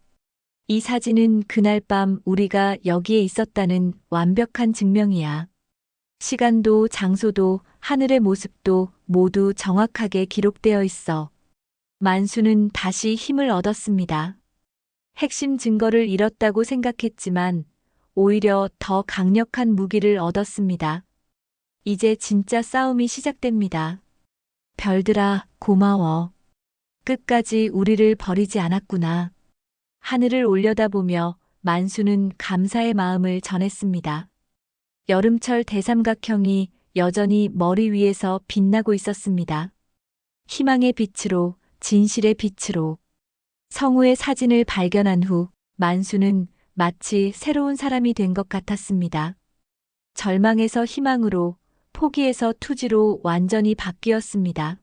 이 사진은 그날 밤 우리가 여기에 있었다는 완벽한 증명이야. 시간도 장소도 하늘의 모습도 모두 정확하게 기록되어 있어. 만수는 다시 힘을 얻었습니다. 핵심 증거를 잃었다고 생각했지만 오히려 더 강력한 무기를 얻었습니다. 이제 진짜 싸움이 시작됩니다. 별들아, 고마워. 끝까지 우리를 버리지 않았구나. 하늘을 올려다보며 만수는 감사의 마음을 전했습니다. 여름철 대삼각형이 여전히 머리 위에서 빛나고 있었습니다. 희망의 빛으로, 진실의 빛으로. 성우의 사진을 발견한 후 만수는 마치 새로운 사람이 된 것 같았습니다. 절망에서 희망으로, 포기에서 투지로 완전히 바뀌었습니다.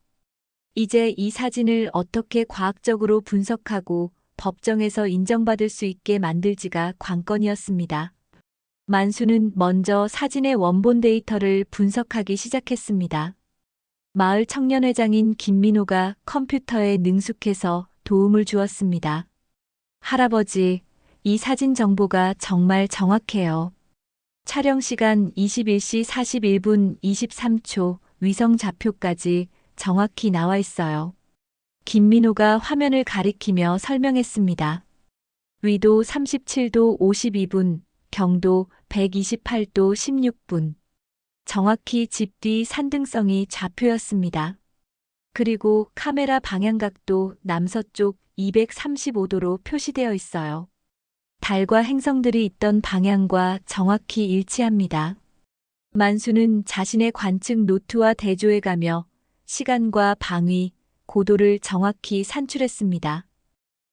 이제 이 사진을 어떻게 과학적으로 분석하고 법정에서 인정받을 수 있게 만들지가 관건이었습니다. 만수는 먼저 사진의 원본 데이터를 분석하기 시작했습니다. 마을 청년회장인 김민호가 컴퓨터에 능숙해서 도움을 주었습니다. 할아버지, 이 사진 정보가 정말 정확해요. 촬영 시간 21시 41분 23초, 위성 좌표까지 정확히 나와 있어요. 김민호가 화면을 가리키며 설명했습니다. 위도 37도 52분, 경도 128도 16분. 정확히 집 뒤 산등성이 좌표였습니다. 그리고 카메라 방향각도 남서쪽 235도로 표시되어 있어요. 달과 행성들이 있던 방향과 정확히 일치합니다. 만수는 자신의 관측 노트와 대조해가며 시간과 방위, 고도를 정확히 산출했습니다.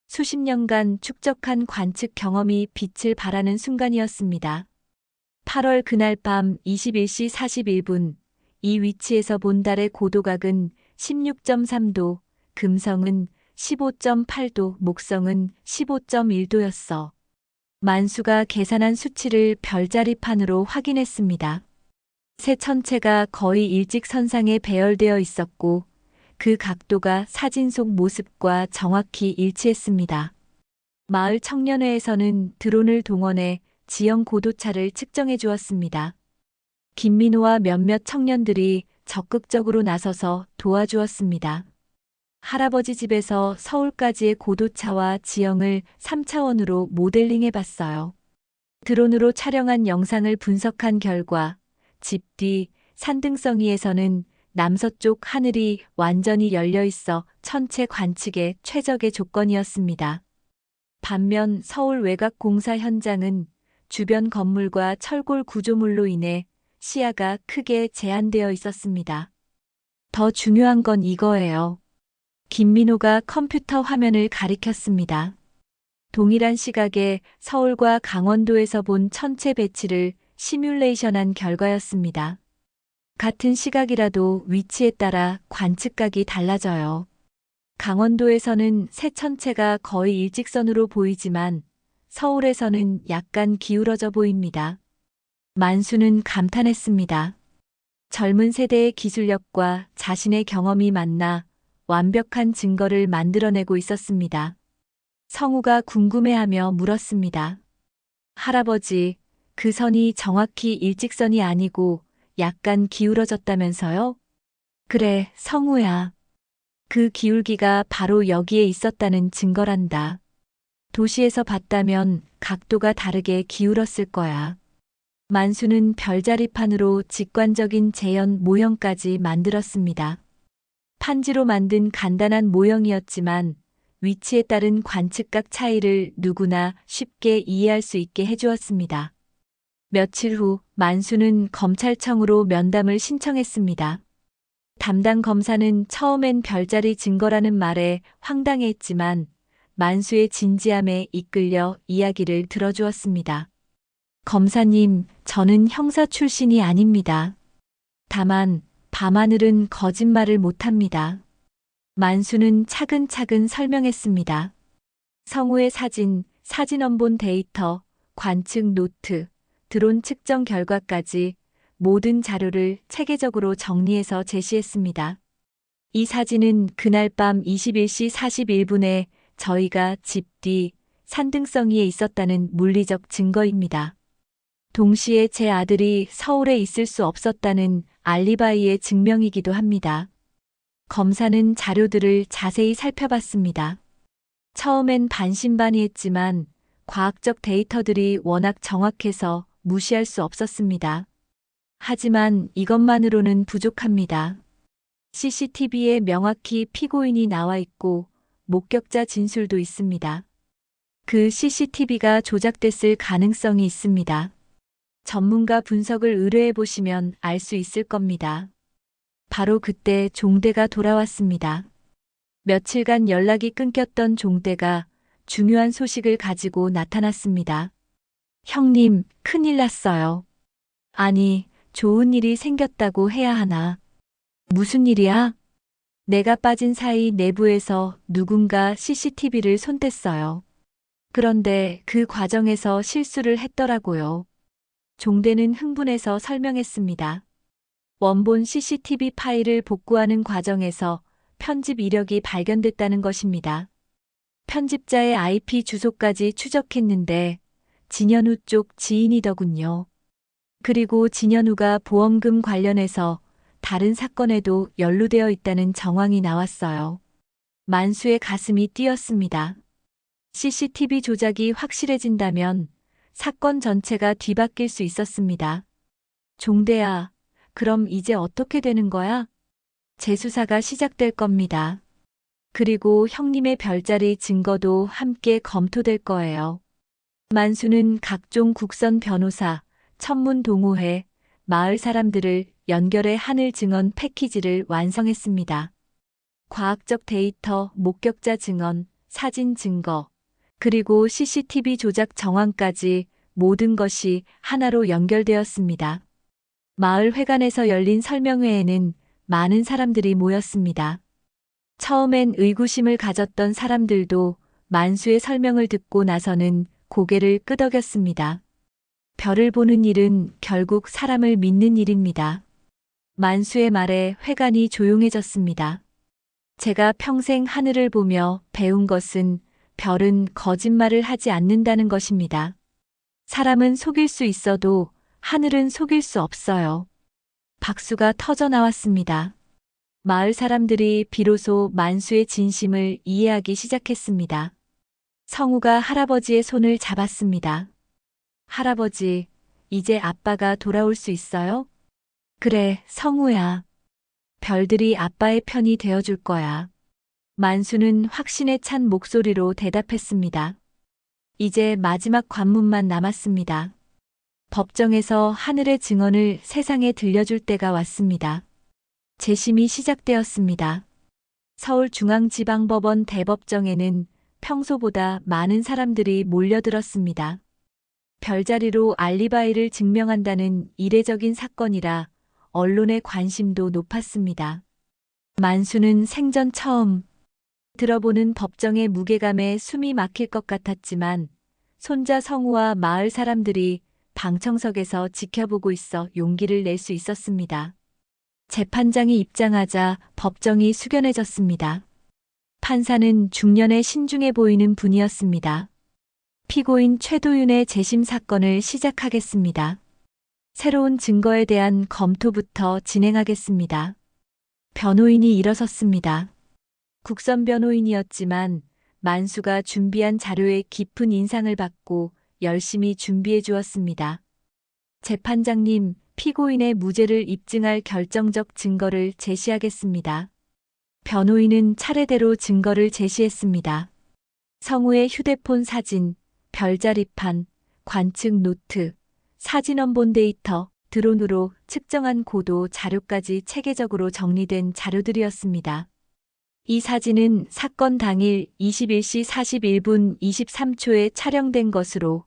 수십 년간 축적한 관측 경험이 빛을 발하는 순간이었습니다. 8월 그날 밤 21시 41분, 이 위치에서 본 달의 고도각은 16.3도, 금성은 15.8도, 목성은 15.1도였어. 만수가 계산한 수치를 별자리판으로 확인했습니다. 새 천체가 거의 일직선상에 배열되어 있었고 그 각도가 사진 속 모습과 정확히 일치했습니다. 마을 청년회에서는 드론을 동원해 지형 고도차를 측정해 주었습니다. 김민호와 몇몇 청년들이 적극적으로 나서서 도와주었습니다. 할아버지 집에서 서울까지의 고도차와 지형을 3차원으로 모델링해 봤어요. 드론으로 촬영한 영상을 분석한 결과 집 뒤 산등성이에서는 남서쪽 하늘이 완전히 열려 있어 천체 관측의 최적의 조건이었습니다. 반면 서울 외곽 공사 현장은 주변 건물과 철골 구조물로 인해 시야가 크게 제한되어 있었습니다. 더 중요한 건 이거예요. 김민호가 컴퓨터 화면을 가리켰습니다. 동일한 시각에 서울과 강원도에서 본 천체 배치를 시뮬레이션한 결과였습니다. 같은 시각이라도 위치에 따라 관측각이 달라져요. 강원도에서는 새 천체가 거의 일직선으로 보이지만 서울에서는 약간 기울어져 보입니다. 만수는 감탄했습니다. 젊은 세대의 기술력과 자신의 경험이 만나 완벽한 증거를 만들어내고 있었습니다. 성우가 궁금해하며 물었습니다. 할아버지, 그 선이 정확히 일직선이 아니고 약간 기울어졌다면서요? 그래, 성우야. 그 기울기가 바로 여기에 있었다는 증거란다. 도시에서 봤다면 각도가 다르게 기울었을 거야. 만수는 별자리판으로 직관적인 재현 모형까지 만들었습니다. 판지로 만든 간단한 모형이었지만 위치에 따른 관측각 차이를 누구나 쉽게 이해할 수 있게 해주었습니다. 며칠 후 만수는 검찰청으로 면담을 신청했습니다. 담당 검사는 처음엔 별자리 증거라는 말에 황당해했지만 만수의 진지함에 이끌려 이야기를 들어주었습니다. 검사님, 저는 형사 출신이 아닙니다. 다만 밤하늘은 거짓말을 못합니다. 만수는 차근차근 설명했습니다. 성우의 사진, 사진원본 데이터, 관측 노트, 드론 측정 결과까지 모든 자료를 체계적으로 정리해서 제시했습니다. 이 사진은 그날 밤 21시 41분에 저희가 집 뒤 산등성이에 있었다는 물리적 증거입니다. 동시에 제 아들이 서울에 있을 수 없었다는 알리바이의 증명이기도 합니다. 검사는 자료들을 자세히 살펴봤습니다. 처음엔 반신반의했지만 과학적 데이터들이 워낙 정확해서 무시할 수 없었습니다. 하지만 이것만으로는 부족합니다. CCTV에 명확히 피고인이 나와 있고 목격자 진술도 있습니다. 그 CCTV가 조작됐을 가능성이 있습니다. 전문가 분석을 의뢰해 보시면 알 수 있을 겁니다. 바로 그때 종대가 돌아왔습니다. 며칠간 연락이 끊겼던 종대가 중요한 소식을 가지고 나타났습니다. 형님, 큰일 났어요. 아니, 좋은 일이 생겼다고 해야 하나. 무슨 일이야? 내가 빠진 사이 내부에서 누군가 CCTV를 손댔어요. 그런데 그 과정에서 실수를 했더라고요. 종대는 흥분해서 설명했습니다. 원본 CCTV 파일을 복구하는 과정에서 편집 이력이 발견됐다는 것입니다. 편집자의 IP 주소까지 추적했는데 진현우 쪽 지인이더군요. 그리고 진현우가 보험금 관련해서 다른 사건에도 연루되어 있다는 정황이 나왔어요. 만수의 가슴이 뛰었습니다. CCTV 조작이 확실해진다면 사건 전체가 뒤바뀔 수 있었습니다. 종대야, 그럼 이제 어떻게 되는 거야? 재수사가 시작될 겁니다. 그리고 형님의 별자리 증거도 함께 검토될 거예요. 만수는 각종 국선 변호사, 천문 동호회, 마을 사람들을 연결해 하늘 증언 패키지를 완성했습니다. 과학적 데이터, 목격자 증언, 사진 증거, 그리고 CCTV 조작 정황까지 모든 것이 하나로 연결되었습니다. 마을 회관에서 열린 설명회에는 많은 사람들이 모였습니다. 처음엔 의구심을 가졌던 사람들도 만수의 설명을 듣고 나서는 고개를 끄덕였습니다. 별을 보는 일은 결국 사람을 믿는 일입니다. 만수의 말에 회관이 조용해졌습니다. 제가 평생 하늘을 보며 배운 것은 별은 거짓말을 하지 않는다는 것입니다. 사람은 속일 수 있어도 하늘은 속일 수 없어요. 박수가 터져 나왔습니다. 마을 사람들이 비로소 만수의 진심을 이해하기 시작했습니다. 성우가 할아버지의 손을 잡았습니다. 할아버지, 이제 아빠가 돌아올 수 있어요? 그래, 성우야. 별들이 아빠의 편이 되어줄 거야. 만수는 확신에 찬 목소리로 대답했습니다. 이제 마지막 관문만 남았습니다. 법정에서 하늘의 증언을 세상에 들려줄 때가 왔습니다. 재심이 시작되었습니다. 서울중앙지방법원 대법정에는 평소보다 많은 사람들이 몰려들었습니다. 별자리로 알리바이를 증명한다는 이례적인 사건이라 언론의 관심도 높았습니다. 만수는 생전 처음 들어보는 법정의 무게감에 숨이 막힐 것 같았지만 손자 성우와 마을 사람들이 방청석에서 지켜보고 있어 용기를 낼 수 있었습니다. 재판장이 입장하자 법정이 숙연해졌습니다. 판사는 중년에 신중해 보이는 분이었습니다. 피고인 최도윤의 재심 사건을 시작하겠습니다. 새로운 증거에 대한 검토부터 진행하겠습니다. 변호인이 일어섰습니다. 국선 변호인이었지만 만수가 준비한 자료에 깊은 인상을 받고 열심히 준비해 주었습니다. 재판장님, 피고인의 무죄를 입증할 결정적 증거를 제시하겠습니다. 변호인은 차례대로 증거를 제시했습니다. 성우의 휴대폰 사진, 별자리판, 관측 노트, 사진원본 데이터, 드론으로 측정한 고도 자료까지 체계적으로 정리된 자료들이었습니다. 이 사진은 사건 당일 21시 41분 23초에 촬영된 것으로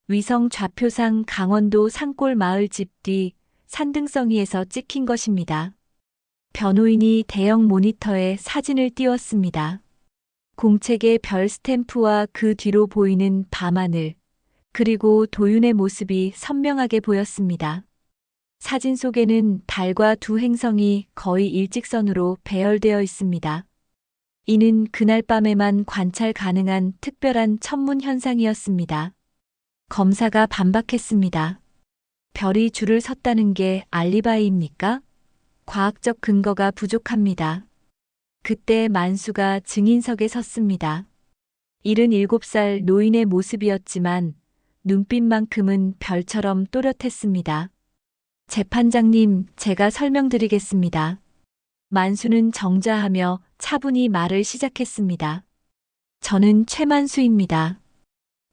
위성 좌표상 강원도 산골 마을 집 뒤 산등성이에서 찍힌 것입니다. 변호인이 대형 모니터에 사진을 띄웠습니다. 공책의 별 스탬프와 그 뒤로 보이는 밤하늘, 그리고 도윤의 모습이 선명하게 보였습니다. 사진 속에는 달과 두 행성이 거의 일직선으로 배열되어 있습니다. 이는 그날 밤에만 관찰 가능한 특별한 천문 현상이었습니다. 검사가 반박했습니다. 별이 줄을 섰다는 게 알리바이입니까? 과학적 근거가 부족합니다. 그때 만수가 증인석에 섰습니다. 77살 노인의 모습이었지만 눈빛만큼은 별처럼 또렷했습니다. 재판장님, 제가 설명드리겠습니다. 만수는 정자하며 차분히 말을 시작했습니다. 저는 최만수입니다.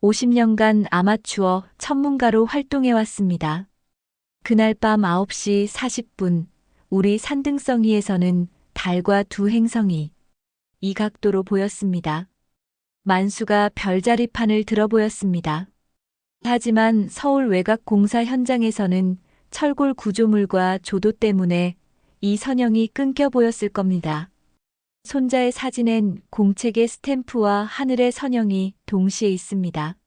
50년간 아마추어 천문가로 활동해왔습니다. 그날 밤 9시 40분, 우리 산등성이에서는 달과 두 행성이 이 각도로 보였습니다. 만수가 별자리판을 들어 보였습니다. 하지만 서울 외곽 공사 현장에서는 철골 구조물과 조도 때문에 이 선형이 끊겨 보였을 겁니다. 손자의 사진엔 공책의 스탬프와 하늘의 선형이 동시에 있습니다.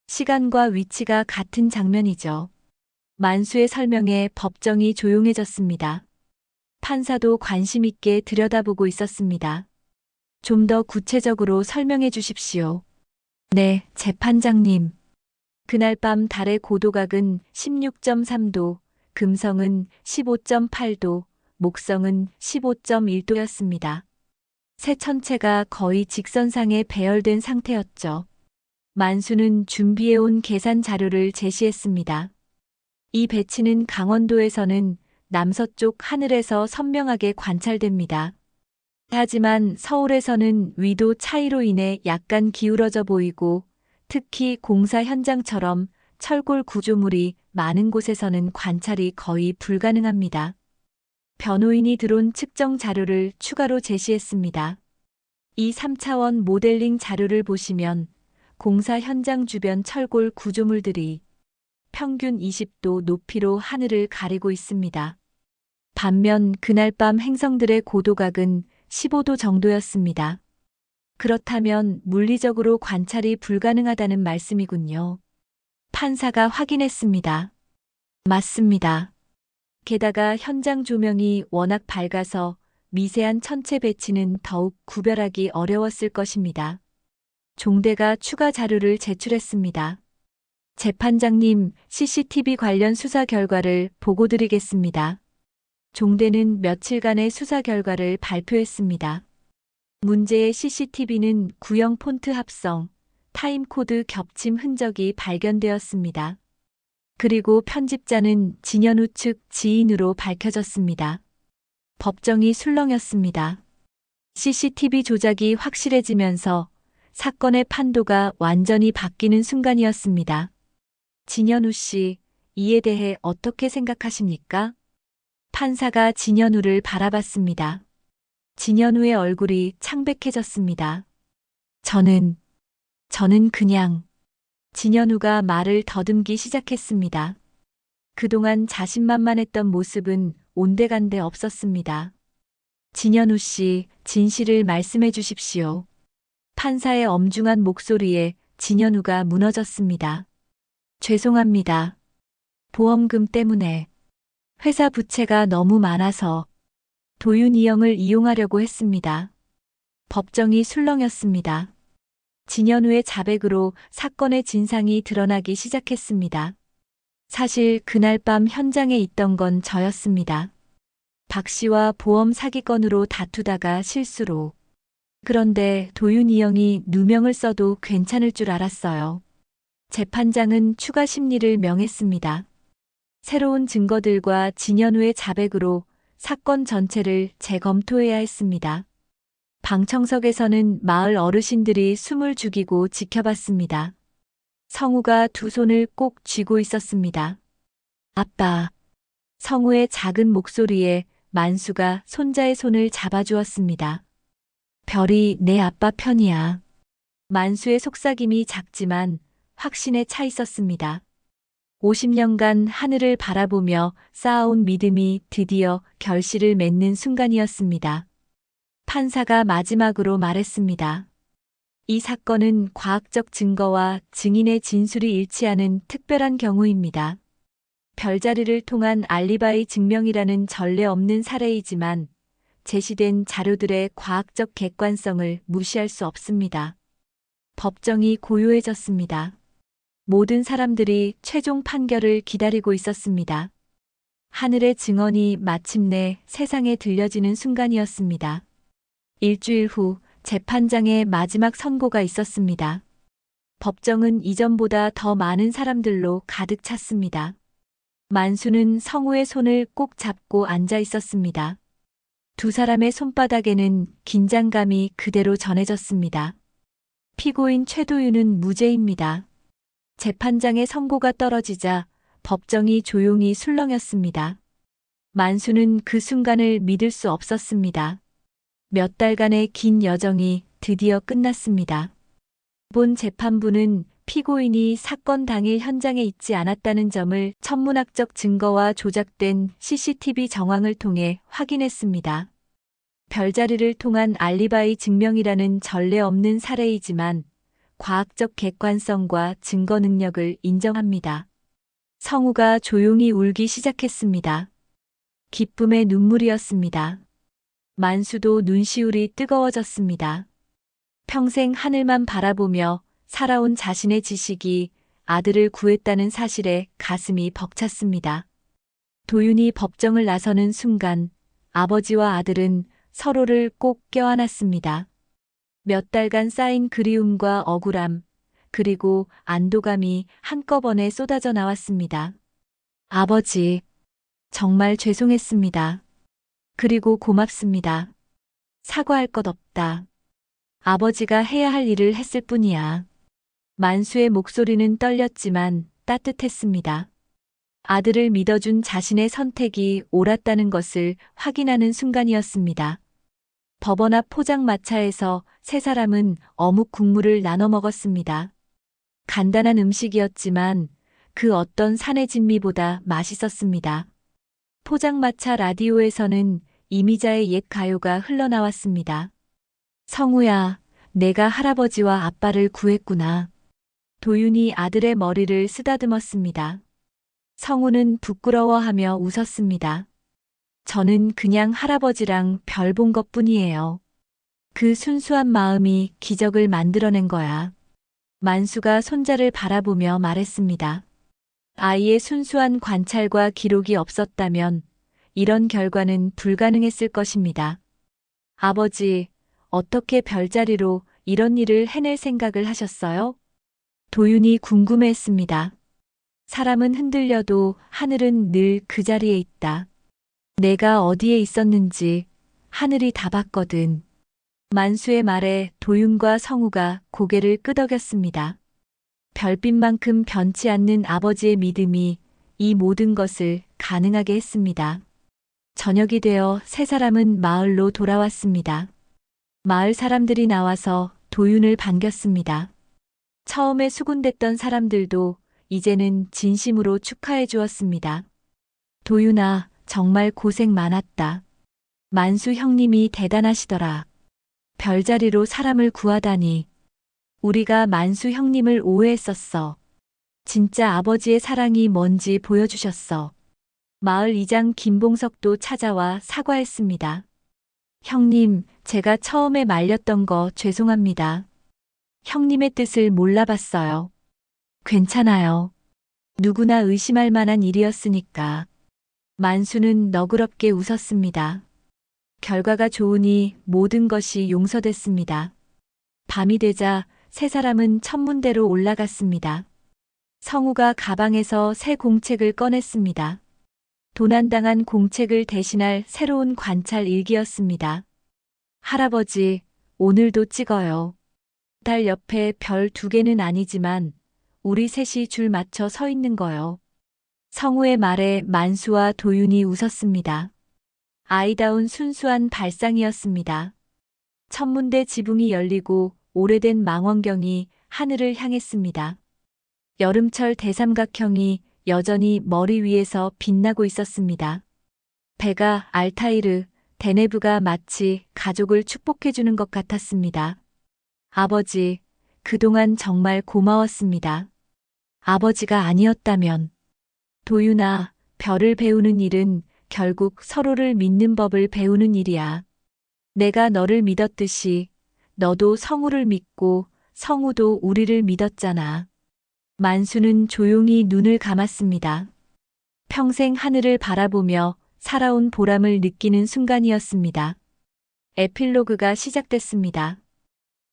시간과 위치가 같은 장면이죠. 만수의 설명에 법정이 조용해졌습니다. 판사도 관심 있게 들여다보고 있었습니다. 좀 더 구체적으로 설명해 주십시오. 네, 재판장님. 그날 밤 달의 고도각은 16.3도, 금성은 15.8도, 목성은 15.1도였습니다. 새 천체가 거의 직선상에 배열된 상태였죠. 만수는 준비해온 계산 자료를 제시했습니다. 이 배치는 강원도에서는 남서쪽 하늘에서 선명하게 관찰됩니다. 하지만 서울에서는 위도 차이로 인해 약간 기울어져 보이고 특히 공사 현장처럼 철골 구조물이 많은 곳에서는 관찰이 거의 불가능합니다. 변호인이 들어온 측정 자료를 추가로 제시했습니다. 이 3차원 모델링 자료를 보시면 공사 현장 주변 철골 구조물들이 평균 20도 높이로 하늘을 가리고 있습니다. 반면 그날 밤 행성들의 고도각은 15도 정도였습니다. 그렇다면 물리적으로 관찰이 불가능하다는 말씀이군요. 판사가 확인했습니다. 맞습니다. 게다가 현장 조명이 워낙 밝아서 미세한 천체 배치는 더욱 구별하기 어려웠을 것입니다. 종대가 추가 자료를 제출했습니다. 재판장님, CCTV 관련 수사 결과를 보고드리겠습니다. 종대는 며칠간의 수사 결과를 발표했습니다. 문제의 CCTV는 구형 폰트 합성, 타임코드 겹침 흔적이 발견되었습니다. 그리고 편집자는 진현우 측 지인으로 밝혀졌습니다. 법정이 술렁였습니다. CCTV 조작이 확실해지면서 사건의 판도가 완전히 바뀌는 순간이었습니다. 진현우 씨, 이에 대해 어떻게 생각하십니까? 판사가 진현우를 바라봤습니다. 진현우의 얼굴이 창백해졌습니다. 저는 그냥 진현우가 말을 더듬기 시작했습니다. 그동안 자신만만했던 모습은 온데간데 없었습니다. 진현우 씨, 진실을 말씀해 주십시오. 판사의 엄중한 목소리에 진현우가 무너졌습니다. 죄송합니다. 보험금 때문에 회사 부채가 너무 많아서 도윤이 형을 이용하려고 했습니다. 법정이 술렁였습니다. 진현우의 자백으로 사건의 진상이 드러나기 시작했습니다. 사실 그날 밤 현장에 있던 건 저였습니다. 박 씨와 보험 사기건으로 다투다가 실수로. 그런데 도윤이 형이 누명을 써도 괜찮을 줄 알았어요. 재판장은 추가 심리를 명했습니다. 새로운 증거들과 진현우의 자백으로 사건 전체를 재검토해야 했습니다. 방청석에서는 마을 어르신들이 숨을 죽이고 지켜봤습니다. 성우가 두 손을 꼭 쥐고 있었습니다. 아빠. 성우의 작은 목소리에 만수가 손자의 손을 잡아주었습니다. 별이 내 아빠 편이야. 만수의 속삭임이 작지만 확신에 차 있었습니다. 50년간 하늘을 바라보며 쌓아온 믿음이 드디어 결실을 맺는 순간이었습니다. 판사가 마지막으로 말했습니다. 이 사건은 과학적 증거와 증인의 진술이 일치하는 특별한 경우입니다. 별자리를 통한 알리바이 증명이라는 전례 없는 사례이지만 제시된 자료들의 과학적 객관성을 무시할 수 없습니다. 법정이 고요해졌습니다. 모든 사람들이 최종 판결을 기다리고 있었습니다. 하늘의 증언이 마침내 세상에 들려지는 순간이었습니다. 일주일 후 재판장의 마지막 선고가 있었습니다. 법정은 이전보다 더 많은 사람들로 가득 찼습니다. 만수는 성우의 손을 꼭 잡고 앉아 있었습니다. 두 사람의 손바닥에는 긴장감이 그대로 전해졌습니다. 피고인 최도윤은 무죄입니다. 재판장의 선고가 떨어지자 법정이 조용히 술렁였습니다. 만수는 그 순간을 믿을 수 없었습니다. 몇 달간의 긴 여정이 드디어 끝났습니다. 본 재판부는 피고인이 사건 당일 현장에 있지 않았다는 점을 천문학적 증거와 조작된 CCTV 정황을 통해 확인했습니다. 별자리를 통한 알리바이 증명이라는 전례 없는 사례이지만 과학적 객관성과 증거 능력을 인정합니다. 성우가 조용히 울기 시작했습니다. 기쁨의 눈물이었습니다. 만수도 눈시울이 뜨거워졌습니다. 평생 하늘만 바라보며 살아온 자신의 지식이 아들을 구했다는 사실에 가슴이 벅찼습니다. 도윤이 법정을 나서는 순간 아버지와 아들은 서로를 꼭 껴안았습니다. 몇 달간 쌓인 그리움과 억울함, 그리고 안도감이 한꺼번에 쏟아져 나왔습니다. 아버지, 정말 죄송했습니다. 그리고 고맙습니다. 사과할 것 없다. 아버지가 해야 할 일을 했을 뿐이야. 만수의 목소리는 떨렸지만 따뜻했습니다. 아들을 믿어준 자신의 선택이 옳았다는 것을 확인하는 순간이었습니다. 법원 앞 포장마차에서 세 사람은 어묵 국물을 나눠 먹었습니다. 간단한 음식이었지만 그 어떤 산의 진미보다 맛있었습니다. 포장마차 라디오에서는 이미자의 옛 가요가 흘러나왔습니다. 성우야, 내가 할아버지와 아빠를 구했구나. 도윤이 아들의 머리를 쓰다듬었습니다. 성우는 부끄러워하며 웃었습니다. 저는 그냥 할아버지랑 별 본 것뿐이에요. 그 순수한 마음이 기적을 만들어낸 거야. 만수가 손자를 바라보며 말했습니다. 아이의 순수한 관찰과 기록이 없었다면 이런 결과는 불가능했을 것입니다. 아버지, 어떻게 별자리로 이런 일을 해낼 생각을 하셨어요? 도윤이 궁금해했습니다. 사람은 흔들려도 하늘은 늘 그 자리에 있다. 내가 어디에 있었는지 하늘이 다 봤거든. 만수의 말에 도윤과 성우가 고개를 끄덕였습니다. 별빛만큼 변치 않는 아버지의 믿음이 이 모든 것을 가능하게 했습니다. 저녁이 되어 세 사람은 마을로 돌아왔습니다. 마을 사람들이 나와서 도윤을 반겼습니다. 처음에 수군댔던 사람들도 이제는 진심으로 축하해 주었습니다. 도윤아, 정말 고생 많았다. 만수 형님이 대단하시더라. 별자리로 사람을 구하다니. 우리가 만수 형님을 오해했었어. 진짜 아버지의 사랑이 뭔지 보여주셨어. 마을 이장 김봉석도 찾아와 사과했습니다. 형님, 제가 처음에 말렸던 거 죄송합니다. 형님의 뜻을 몰라봤어요. 괜찮아요. 누구나 의심할 만한 일이었으니까. 만수는 너그럽게 웃었습니다. 결과가 좋으니 모든 것이 용서됐습니다. 밤이 되자 세 사람은 천문대로 올라갔습니다. 성우가 가방에서 새 공책을 꺼냈습니다. 도난당한 공책을 대신할 새로운 관찰 일기였습니다. 할아버지, 오늘도 찍어요. 달 옆에 별 2개는 아니지만 우리 셋이 줄 맞춰 서 있는 거요. 성우의 말에 만수와 도윤이 웃었습니다. 아이다운 순수한 발상이었습니다. 천문대 지붕이 열리고 오래된 망원경이 하늘을 향했습니다. 여름철 대삼각형이 여전히 머리 위에서 빛나고 있었습니다. 배가 알타이르, 데네브가 마치 가족을 축복해주는 것 같았습니다. 아버지, 그동안 정말 고마웠습니다. 아버지가 아니었다면, 도윤아, 별을 배우는 일은 결국 서로를 믿는 법을 배우는 일이야. 내가 너를 믿었듯이 너도 성우를 믿고 성우도 우리를 믿었잖아. 만수는 조용히 눈을 감았습니다. 평생 하늘을 바라보며 살아온 보람을 느끼는 순간이었습니다. 에필로그가 시작됐습니다.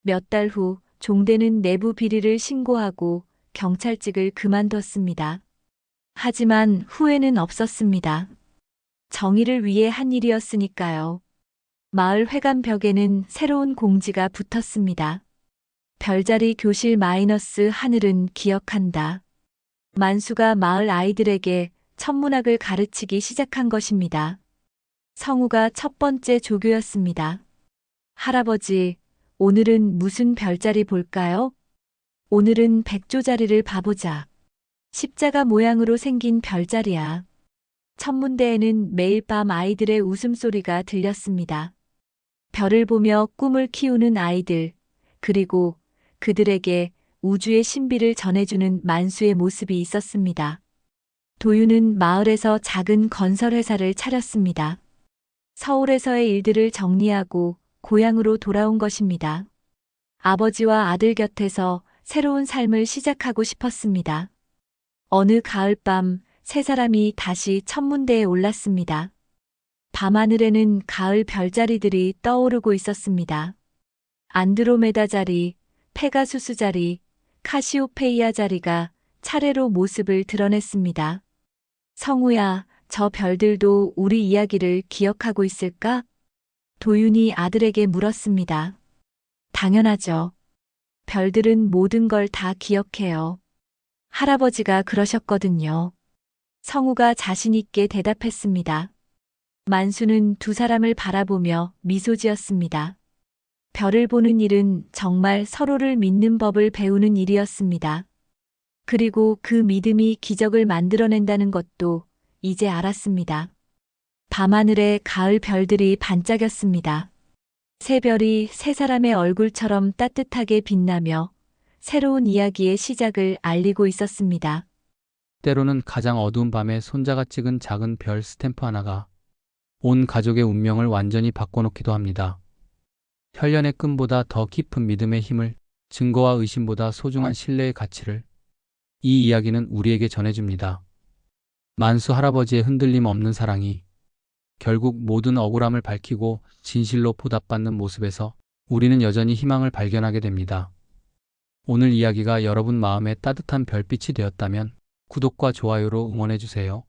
몇 달 후 종대는 내부 비리를 신고하고 경찰직을 그만뒀습니다. 하지만 후회는 없었습니다. 정의를 위해 한 일이었으니까요. 마을 회관 벽에는 새로운 공지가 붙었습니다. 별자리 교실 마이너스 하늘은 기억한다. 만수가 마을 아이들에게 천문학을 가르치기 시작한 것입니다. 성우가 첫 번째 조교였습니다. 할아버지, 오늘은 무슨 별자리 볼까요? 오늘은 백조자리를 봐보자. 십자가 모양으로 생긴 별자리야. 천문대에는 매일 밤 아이들의 웃음소리가 들렸습니다. 별을 보며 꿈을 키우는 아이들, 그리고 그들에게 우주의 신비를 전해주는 만수의 모습이 있었습니다. 도윤은 마을에서 작은 건설회사를 차렸습니다. 서울에서의 일들을 정리하고 고향으로 돌아온 것입니다. 아버지와 아들 곁에서 새로운 삶을 시작하고 싶었습니다. 어느 가을밤 세 사람이 다시 천문대에 올랐습니다. 밤하늘에는 가을 별자리들이 떠오르고 있었습니다. 안드로메다 자리, 페가수스 자리, 카시오페이아 자리가 차례로 모습을 드러냈습니다. 성우야, 저 별들도 우리 이야기를 기억하고 있을까? 도윤이 아들에게 물었습니다. 당연하죠. 별들은 모든 걸 다 기억해요. 할아버지가 그러셨거든요. 성우가 자신 있게 대답했습니다. 만수는 두 사람을 바라보며 미소 지었습니다. 별을 보는 일은 정말 서로를 믿는 법을 배우는 일이었습니다. 그리고 그 믿음이 기적을 만들어낸다는 것도 이제 알았습니다. 밤하늘에 가을 별들이 반짝였습니다. 새 별이 세 사람의 얼굴처럼 따뜻하게 빛나며 새로운 이야기의 시작을 알리고 있었습니다. 때로는 가장 어두운 밤에 손자가 찍은 작은 별 스탬프 하나가 온 가족의 운명을 완전히 바꿔놓기도 합니다. 혈연의 끈보다 더 깊은 믿음의 힘을, 증거와 의심보다 소중한 신뢰의 가치를 이 이야기는 우리에게 전해줍니다. 만수 할아버지의 흔들림 없는 사랑이 결국 모든 억울함을 밝히고 진실로 보답받는 모습에서 우리는 여전히 희망을 발견하게 됩니다. 오늘 이야기가 여러분 마음에 따뜻한 별빛이 되었다면 구독과 좋아요로 응원해주세요.